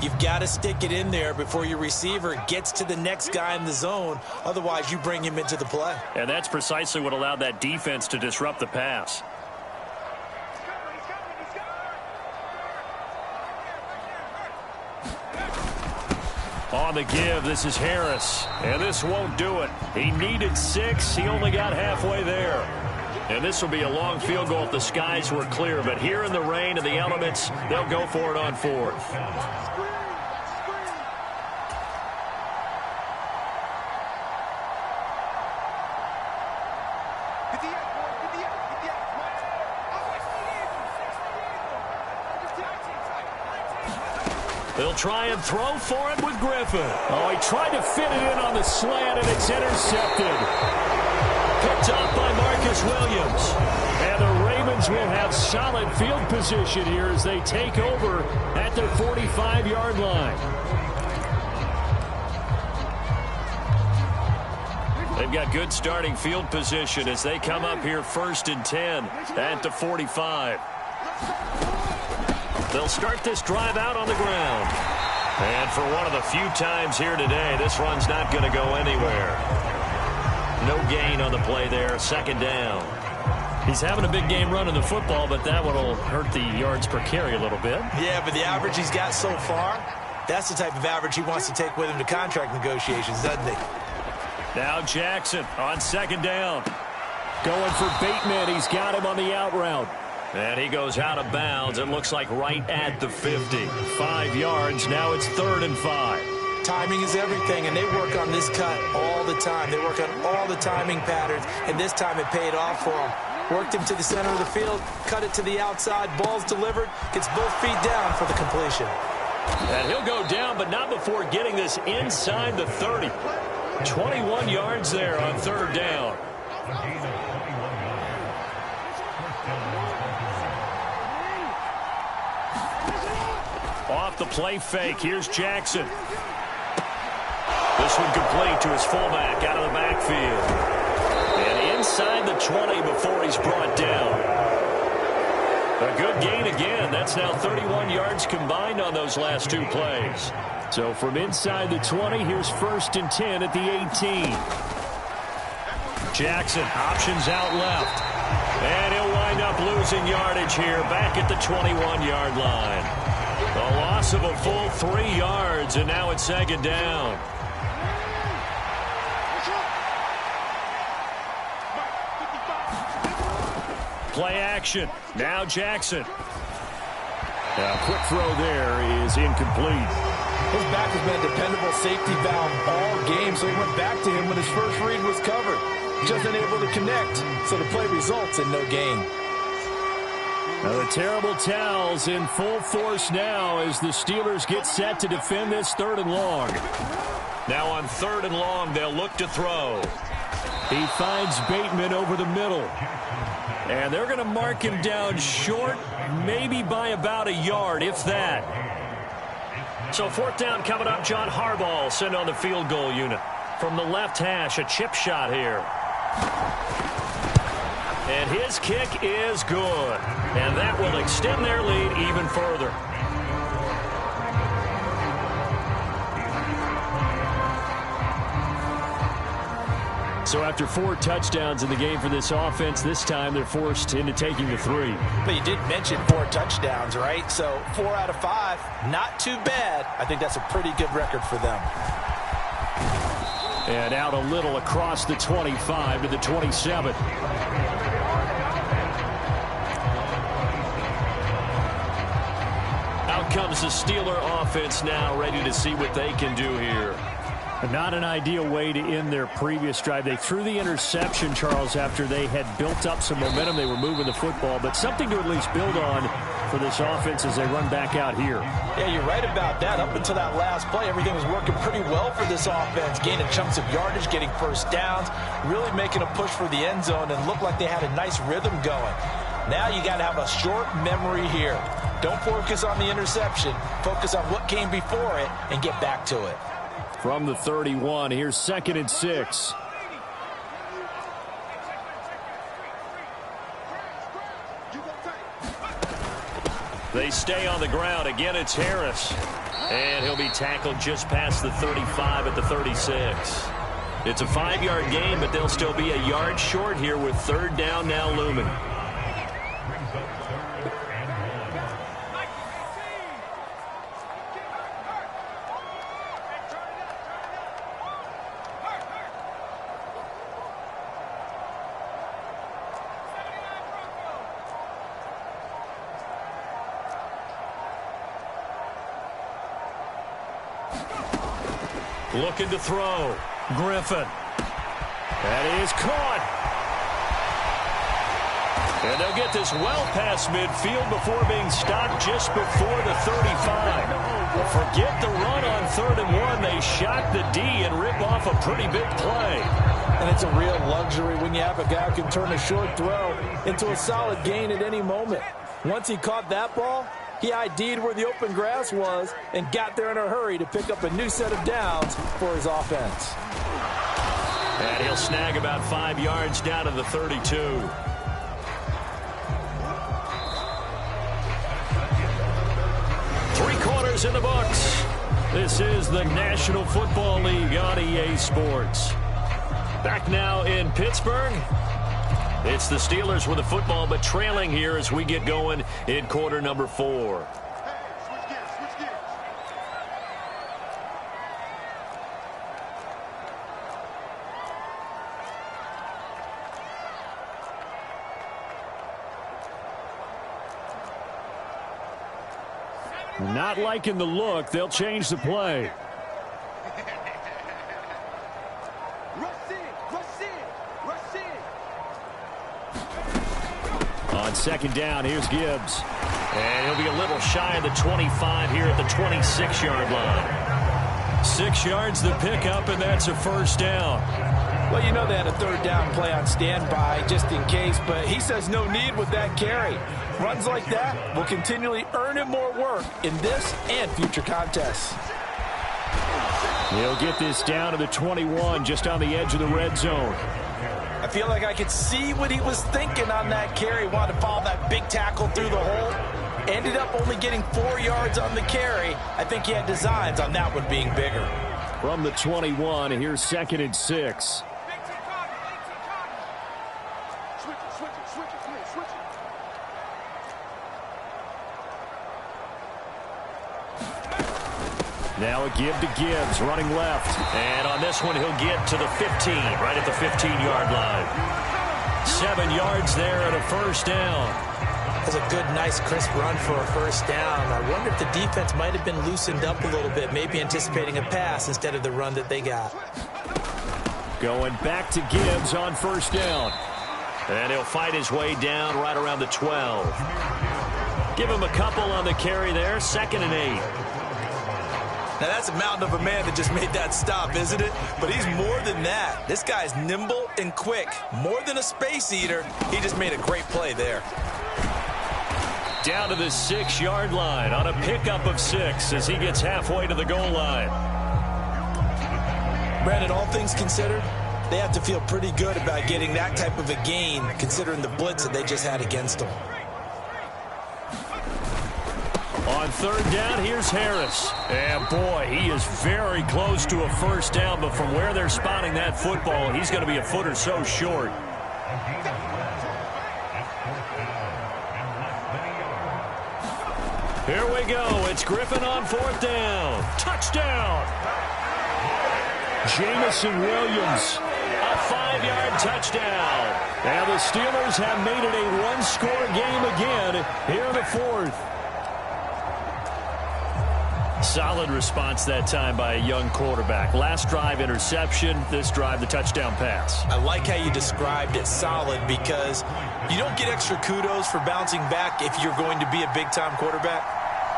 you've got to stick it in there before your receiver gets to the next guy in the zone. Otherwise, you bring him into the play. And that's precisely what allowed that defense to disrupt the pass. On the give, this is Harris. And this won't do it. He needed 6. He only got halfway there. And this will be a long field goal if the skies were clear. But here in the rain and the elements, they'll go for it on 4th. They'll try and throw for it with Griffin. Oh, he tried to fit it in on the slant, and it's intercepted. Picked up by Marcus Williams. And the Ravens will have solid field position here as they take over at their 45-yard line. They've got good starting field position as they come up here 1st and 10 at the 45. They'll start this drive out on the ground. And for one of the few times here today, this run's not going to go anywhere. No gain on the play there, 2nd down. He's having a big game running the football, but that one will hurt the yards per carry a little bit. Yeah, but the average he's got so far, that's the type of average he wants to take with him to contract negotiations, doesn't he? Now Jackson on 2nd down. Going for Bateman. He's got him on the out route. And he goes out of bounds. It looks like right at the 50. 5 yards. Now it's 3rd and 5. Timing is everything, and they work on this cut all the time. They work on all the timing patterns, and this time it paid off for him. Worked him to the center of the field, cut it to the outside, ball's delivered, gets both feet down for the completion. And he'll go down, but not before getting this inside the 30. 21 yards there on 3rd down. Off the play fake. Here's Jackson. This one complete to his fullback out of the backfield. And inside the 20 before he's brought down. A good gain again. That's now 31 yards combined on those last 2 plays. So from inside the 20, here's 1st and 10 at the 18. Jackson options out left. And he'll wind up losing yardage here back at the 21-yard line. A loss of a full 3 yards, and now it's 2nd down. Play action. Now Jackson. A quick throw there is incomplete. His back has been a dependable safety valve all game, so he went back to him when his first read was covered. Just unable to connect, so the play results in no gain. Now the terrible towels in full force now as the Steelers get set to defend this 3rd and long. Now on 3rd and long, they'll look to throw. He finds Bateman over the middle. And they're going to mark him down short, maybe by about a yard, if that. So 4th down coming up. John Harbaugh sent on the field goal unit. From the left hash, a chip shot here. And his kick is good. And that will extend their lead even further. So after 4 touchdowns in the game for this offense, this time they're forced into taking the 3. But you did mention 4 touchdowns, right? So 4 out of 5, not too bad. I think that's a pretty good record for them. And out a little across the 25 to the 27. Out comes the Steeler offense now, ready to see what they can do here. Not an ideal way to end their previous drive. They threw the interception, Charles, after they had built up some momentum. They were moving the football, but something to at least build on for this offense as they run back out here. Yeah, you're right about that. Up until that last play, everything was working pretty well for this offense, gaining chunks of yardage, getting first downs, really making a push for the end zone, and looked like they had a nice rhythm going. Now you got to have a short memory here. Don't focus on the interception. Focus on what came before it and get back to it. From the 31, here's 2nd and 6. They stay on the ground. Again, it's Harris. And he'll be tackled just past the 35 at the 36. It's a 5-yard gain, but they'll still be a yard short here with 3rd down now looming. Looking to throw. Griffin. That is caught. And they'll get this well past midfield before being stopped just before the 35. Forget the run on 3rd and 1. They shock the D and rip off a pretty big play. And it's a real luxury when you have a guy who can turn a short throw into a solid gain at any moment. Once he caught that ball, he ID'd where the open grass was and got there in a hurry to pick up a new set of downs for his offense. And he'll snag about 5 yards down to the 32. Three-quarters in the books. This is the National Football League on EA Sports. Back now in Pittsburgh. It's the Steelers with the football, but trailing here as we get going in quarter number 4. Not liking the look. They'll change the play. On 2nd down, here's Gibbs. And he'll be a little shy of the 25 here at the 26-yard line. 6 yards the pickup, and that's a 1st down. Well, you know they had a 3rd down play on standby just in case, but he says no need with that carry. Runs like that will continually earn him more work in this and future contests. He'll get this down to the 21, just on the edge of the red zone. I feel like I could see what he was thinking on that carry. Wanted to follow that big tackle through the hole. Ended up only getting 4 yards on the carry. I think he had designs on that one being bigger. From the 21, here's 2nd and 6. Now a give to Gibbs, running left. And on this one, he'll get to the 15, right at the 15-yard line. 7 yards there and a 1st down. That's a good, nice, crisp run for a 1st down. I wonder if the defense might have been loosened up a little bit, maybe anticipating a pass instead of the run that they got. Going back to Gibbs on 1st down. And he'll fight his way down right around the 12. Give him a couple on the carry there, 2nd and 8. Now, that's a mountain of a man that just made that stop, isn't it? But he's more than that. This guy's nimble and quick. More than a space eater, he just made a great play there. Down to the 6-yard line on a pickup of 6 as he gets halfway to the goal line. Brandon, all things considered, they have to feel pretty good about getting that type of a gain, considering the blitz that they just had against them. On 3rd down, here's Harris. And boy, he is very close to a 1st down, but from where they're spotting that football, he's going to be a foot or so short. Here we go. It's Griffin on 4th down. Touchdown! Jamison Williams. A 5-yard touchdown. And the Steelers have made it a one-score game again here in the 4th. Solid response that time by a young quarterback. Last drive, interception. This drive, the touchdown pass. I like how you described it, solid, because you don't get extra kudos for bouncing back if you're going to be a big-time quarterback.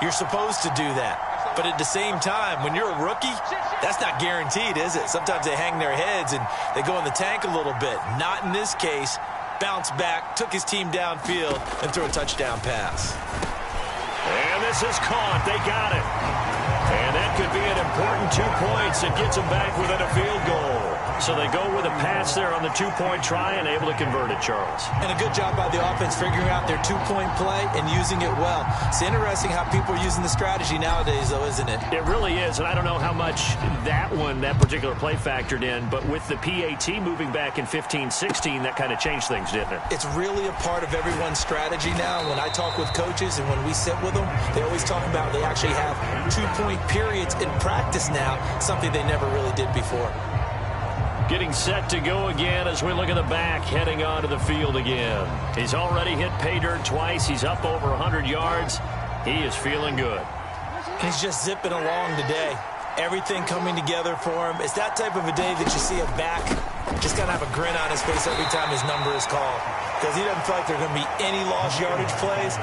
You're supposed to do that. But at the same time, when you're a rookie, that's not guaranteed, is it? Sometimes they hang their heads and they go in the tank a little bit. Not in this case. Bounced back, took his team downfield, and threw a touchdown pass. And this is caught. They got it. And that could be an important 2 points. It gets them back within a field goal. So they go with a pass there on the 2-point try and able to convert it, Charles. And a good job by the offense figuring out their 2-point play and using it well. It's interesting how people are using the strategy nowadays, though, isn't it? It really is, and I don't know how much that particular play factored in, but with the PAT moving back in 15-16, that kind of changed things, didn't it? It's really a part of everyone's strategy now. When I talk with coaches and when we sit with them, they always talk about they actually have 2-point periods in practice now, something they never really did before. Getting set to go again as we look at the back, heading onto the field again. He's already hit pay dirt twice. He's up over 100 yards. He is feeling good. He's just zipping along today. Everything coming together for him. It's that type of a day that you see a back just kind of have a grin on his face every time his number is called. Because he doesn't feel like there are going to be any lost yardage plays.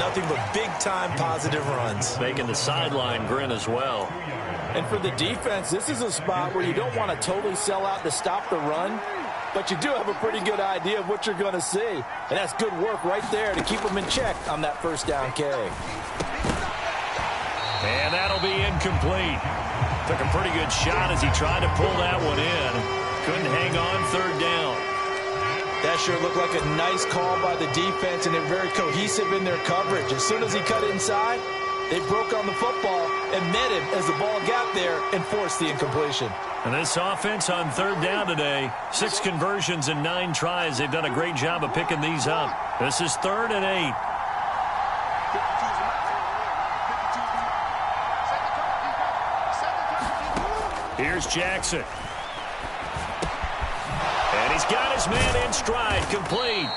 Nothing but big-time positive runs. Making the sideline grin as well. And for the defense, this is a spot where you don't want to totally sell out to stop the run, but you do have a pretty good idea of what you're going to see. And that's good work right there to keep them in check on that first down carry. And that'll be incomplete. Took a pretty good shot as he tried to pull that one in. Couldn't hang on third down. That sure looked like a nice call by the defense, and they're very cohesive in their coverage. As soon as he cut inside, they broke on the football and met him as the ball got there and forced the incompletion. And this offense on third down today, 6 conversions and 9 tries. They've done a great job of picking these up. This is 3rd and 8. Here's Jackson. And he's got his man in stride, complete.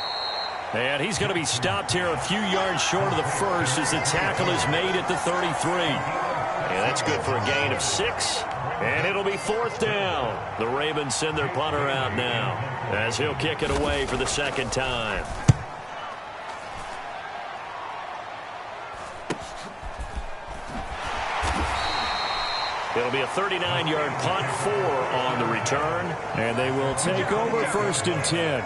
And he's going to be stopped here a few yards short of the first as the tackle is made at the 33. And that's good for a gain of 6. And it'll be 4th down. The Ravens send their punter out now as he'll kick it away for the second time. It'll be a 39-yard punt, 4 on the return. And they will take over 1st and 10.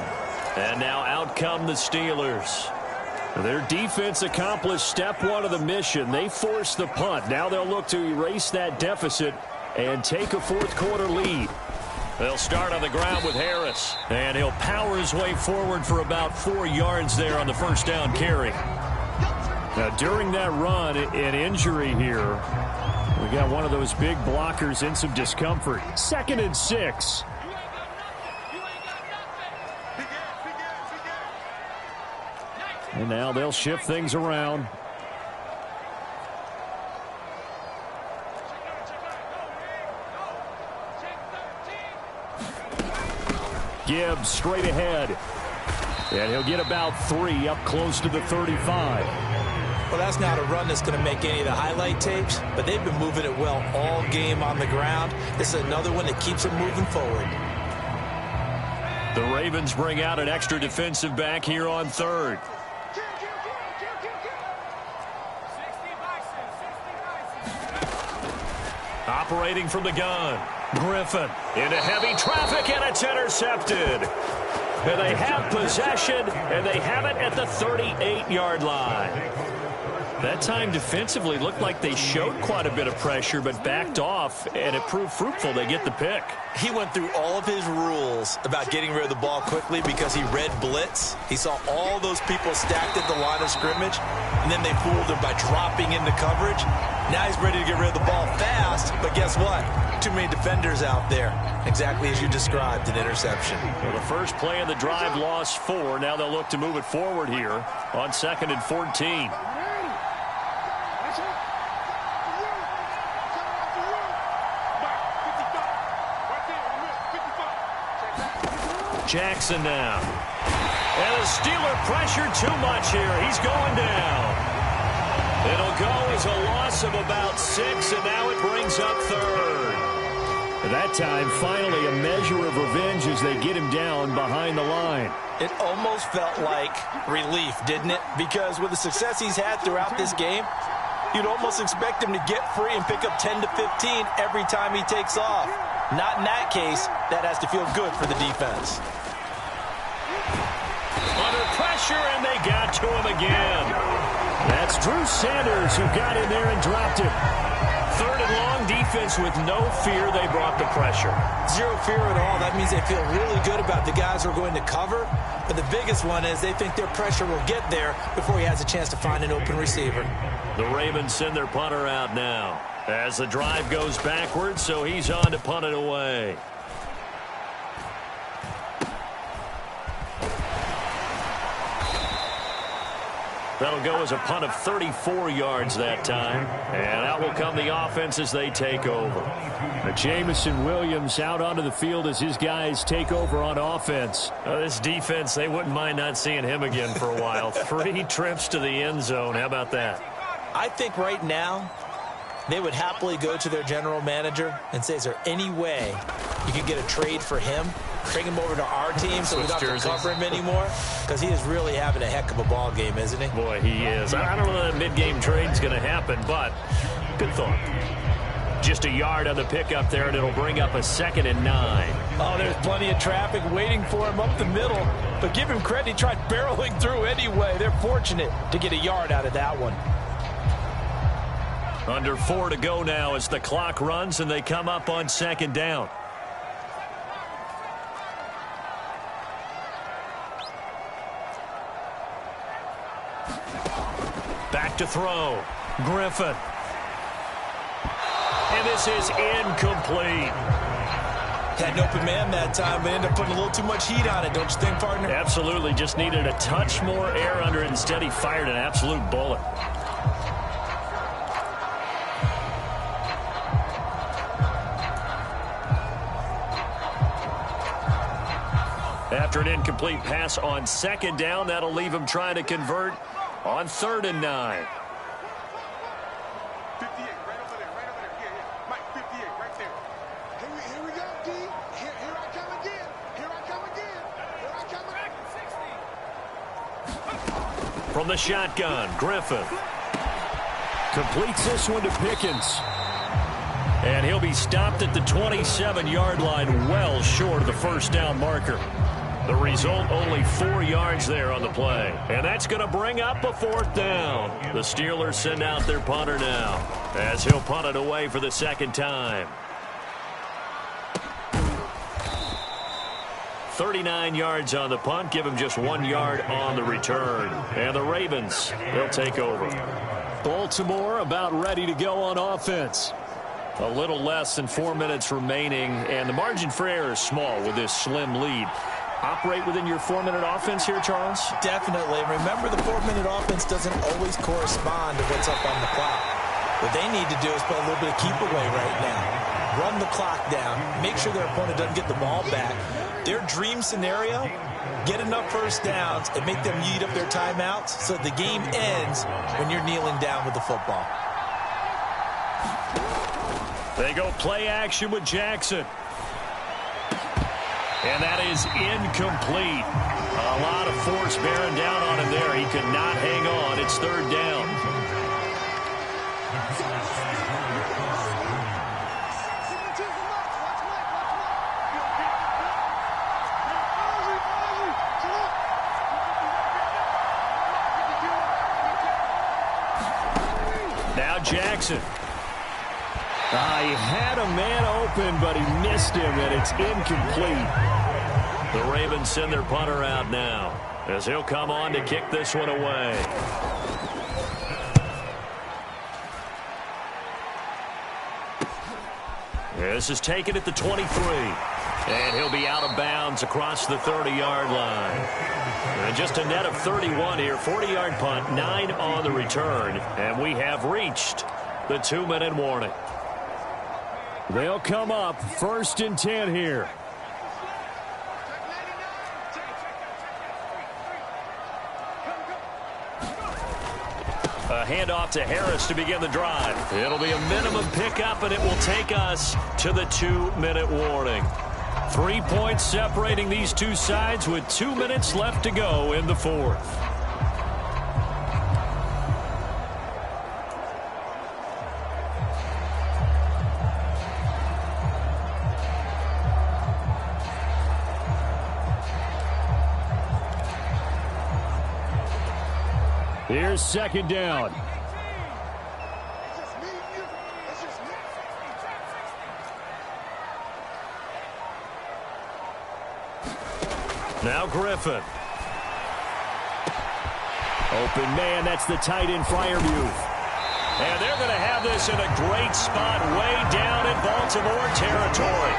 And now out come the Steelers. Their defense accomplished step 1 of the mission. They forced the punt. Now they'll look to erase that deficit and take a 4th quarter lead. They'll start on the ground with Harris. And he'll power his way forward for about 4 yards there on the first down carry. Now, during that run, an injury here. We got one of those big blockers in some discomfort. 2nd and 6. And now they'll shift things around. Gibbs straight ahead. And he'll get about 3 up close to the 35. Well, that's not a run that's going to make any of the highlight tapes, but they've been moving it well all game on the ground. This is another one that keeps them moving forward. The Ravens bring out an extra defensive back here on 3rd. Operating from the gun. Griffin into heavy traffic, and it's intercepted. And they have possession, and they have it at the 38-yard line. That time defensively looked like they showed quite a bit of pressure, but backed off, and it proved fruitful. They get the pick. He went through all of his rules about getting rid of the ball quickly because he read blitz. He saw all those people stacked at the line of scrimmage, and then they fooled him by dropping into coverage. Now he's ready to get rid of the ball fast, but guess what? Too many defenders out there. Exactly as you described, an interception. Well, the first play of the drive lost 4. Now they'll look to move it forward here on 2nd and 14. Jackson now. And the Steeler pressure too much here. He's going down. It'll go as a loss of about 6, and now it brings up third. At that time, finally a measure of revenge as they get him down behind the line. It almost felt like relief, didn't it? Because with the success he's had throughout this game, you'd almost expect him to get free and pick up 10 to 15 every time he takes off. Not in that case. That has to feel good for the defense. Under pressure, and they got to him again. That's Drew Sanders who got in there and dropped it. Third and long, defense with no fear. They brought the pressure. Zero fear at all. That means they feel really good about the guys who are going to cover. But the biggest one is they think their pressure will get there before he has a chance to find an open receiver. The Ravens send their punter out now as the drive goes backwards, so he's on to punt it away. That'll go as a punt of 34 yards that time. And out will come the offense as they take over. Jamison Williams out onto the field as his guys take over on offense. This defense, they wouldn't mind not seeing him again for a while. 3 trips to the end zone. How about that? I think right now they would happily go to their general manager and say, is there any way you can get a trade for him? Bring him over to our team so we don't have to cover him anymore? Because he is really having a heck of a ball game, isn't he? Boy, he is. I don't know that a mid-game trade's going to happen, but good thought. Just a yard on the pickup there, and it'll bring up a 2nd and 9. Oh, there's plenty of traffic waiting for him up the middle. But give him credit, he tried barreling through anyway. They're fortunate to get a yard out of that one. Under 4 to go now as the clock runs, and they come up on 2nd down. Back to throw. Griffin. And this is incomplete. Had an open man that time, but ended up putting a little too much heat on it, don't you think, partner? Absolutely. Just needed a touch more air under it. Instead, he fired an absolute bullet. After an incomplete pass on 2nd down, that'll leave him trying to convert on 3rd and 9. 58, right over there, right over there. Yeah. Mike, 58, right there. Here we go, D. Here I come again. Here I come again. Here I come again. From the shotgun, Griffin. Completes this one to Pickens. And he'll be stopped at the 27-yard line, well short of the first down marker. The result, only 4 yards there on the play. And that's going to bring up a 4th down. The Steelers send out their punter now as he'll punt it away for the 2nd time. 39 yards on the punt. Give him just 1 yard on the return. And the Ravens, they'll take over. Baltimore about ready to go on offense. A little less than 4 minutes remaining, and the margin for error is small with this slim lead. Operate within your 4-minute offense here, Charles? Definitely. Remember, the 4-minute offense doesn't always correspond to what's up on the clock. What they need to do is play a little bit of keep away right now. Run the clock down. Make sure their opponent doesn't get the ball back. Their dream scenario, get enough first downs and make them eat up their timeouts so the game ends when you're kneeling down with the football. They go play action with Jackson. And that is incomplete. A lot of force bearing down on him there. He could not hang on. It's 3rd down. Now Jackson. He had a man open, but he missed him, and it's incomplete. The Ravens send their punter out now as he'll come on to kick this one away. This is taken at the 23. And he'll be out of bounds across the 30-yard line. And just a net of 31 here. 40-yard punt, 9 on the return. And we have reached the 2-minute warning. They'll come up 1st and 10 here. A handoff to Harris to begin the drive. It'll be a minimum pickup, and it will take us to the 2-minute warning. 3 points separating these two sides with 2 minutes left to go in the fourth. Here's second down. Now Griffin. Open man, that's the tight end, Freiermuth. And they're going to have this in a great spot way down in Baltimore territory.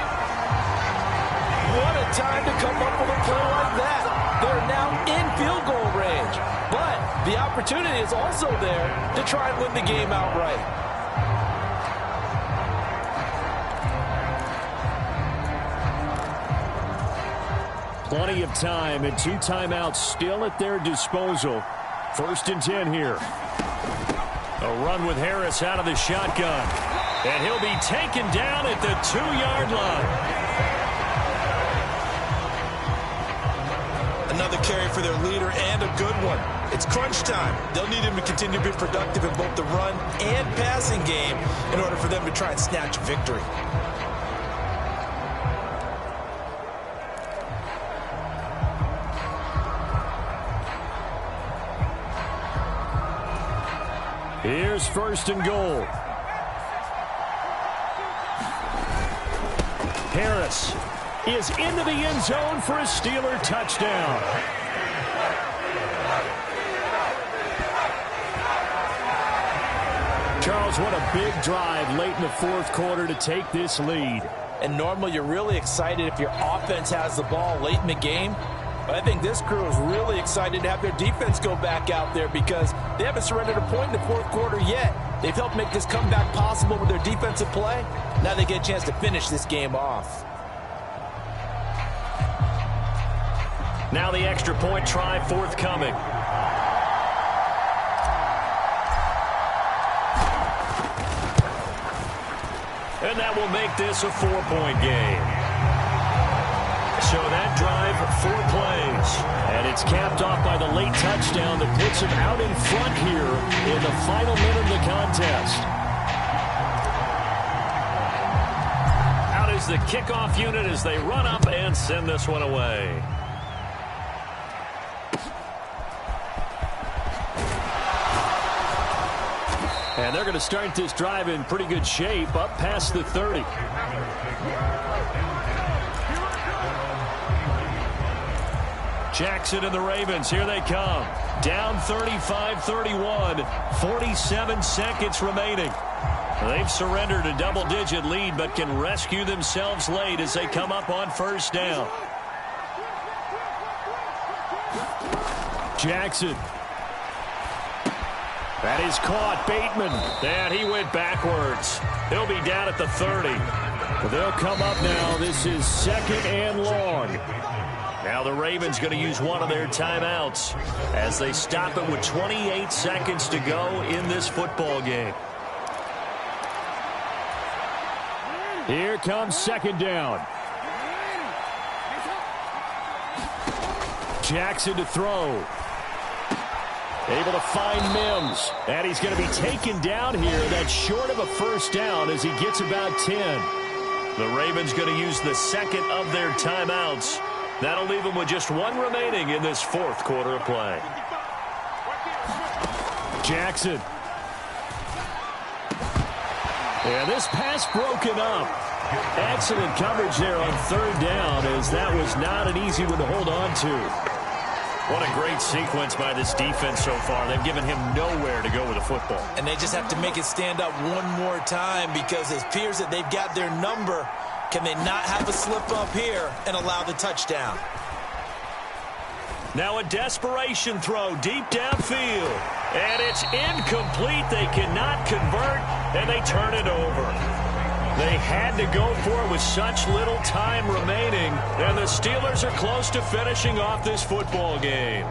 What a time to come up with a play like that. They're now in field goal range. But the opportunity is also there to try and win the game outright. Plenty of time and 2 timeouts still at their disposal. 1st and 10 here. A run with Harris out of the shotgun. And he'll be taken down at the 2-yard line. Another carry for their leader and a good one. It's crunch time. They'll need him to continue to be productive in both the run and passing game in order for them to try and snatch victory. Here's 1st and goal. Harris is into the end zone for a Steeler touchdown. Charles, what a big drive late in the 4th quarter to take this lead. And normally you're really excited if your offense has the ball late in the game. But I think this crew is really excited to have their defense go back out there because they haven't surrendered a point in the 4th quarter yet. They've helped make this comeback possible with their defensive play. Now they get a chance to finish this game off. Now the extra point try forthcoming. And that will make this a 4-point game. So that drive, 4 plays. And it's capped off by the late touchdown that puts him out in front here in the final minute of the contest. Out is the kickoff unit as they run up and send this one away. And they're going to start this drive in pretty good shape, up past the 30. Jackson and the Ravens, here they come. Down 35-31, 47 seconds remaining. They've surrendered a double-digit lead, but can rescue themselves late as they come up on 1st down. Jackson. That is caught. Bateman. And he went backwards. He'll be down at the 30. They'll come up now. This is 2nd and long. Now the Ravens going to use one of their timeouts as they stop it with 28 seconds to go in this football game. Here comes 2nd down. Jackson to throw. Able to find Mims. And he's going to be taken down here. That's short of a 1st down as he gets about 10. The Ravens going to use the 2nd of their timeouts. That'll leave them with just 1 remaining in this 4th quarter of play. Jackson. And this pass broken up. Excellent coverage there on 3rd down as that was not an easy one to hold on to. What a great sequence by this defense so far. They've given him nowhere to go with the football. And they just have to make it stand up one more time because it appears that they've got their number. Can they not have a slip up here and allow the touchdown? Now a desperation throw deep downfield. And it's incomplete. They cannot convert, and they turn it over. They had to go for it with such little time remaining, and the Steelers are close to finishing off this football game.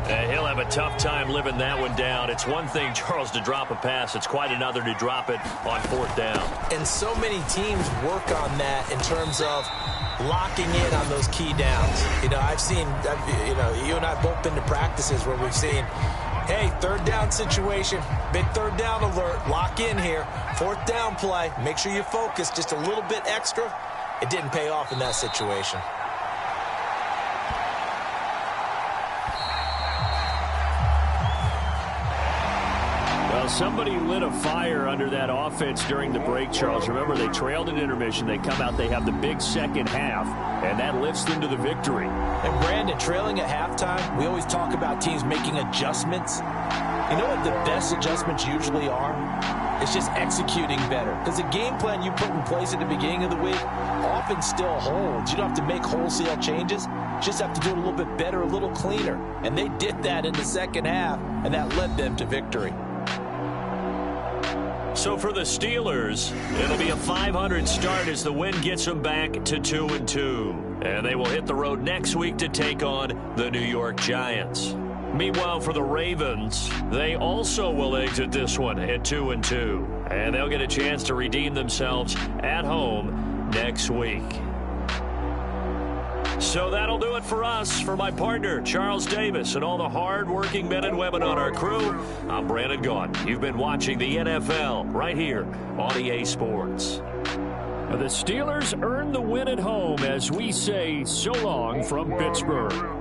He'll have a tough time living that one down. It's one thing, Charles, to drop a pass. It's quite another to drop it on 4th down. And so many teams work on that in terms of locking in on those key downs. I've seen, you and I have both been to practices where we've seen, hey, 3rd down situation, big 3rd down alert, lock in here, 4th down play, make sure you focus just a little bit extra. It didn't pay off in that situation. Well, somebody lit a fire under that offense during the break, Charles. Remember, they trailed at intermission. They come out, they have the big second half, and that lifts them to the victory. And, Brandon, trailing at halftime, we always talk about teams making adjustments. You know what the best adjustments usually are? It's just executing better. Because the game plan you put in place at the beginning of the week often still holds. You don't have to make wholesale changes. You just have to do it a little bit better, a little cleaner. And they did that in the second half, and that led them to victory. So for the Steelers, it'll be a .500 start as the win gets them back to 2-2. And they will hit the road next week to take on the New York Giants. Meanwhile, for the Ravens, they also will exit this one at 2-2. And they'll get a chance to redeem themselves at home next week. So that'll do it for us. For my partner, Charles Davis, and all the hard-working men and women on our crew, I'm Brandon Gaudin. You've been watching the NFL right here on EA Sports. The Steelers earn the win at home as we say so long from Pittsburgh.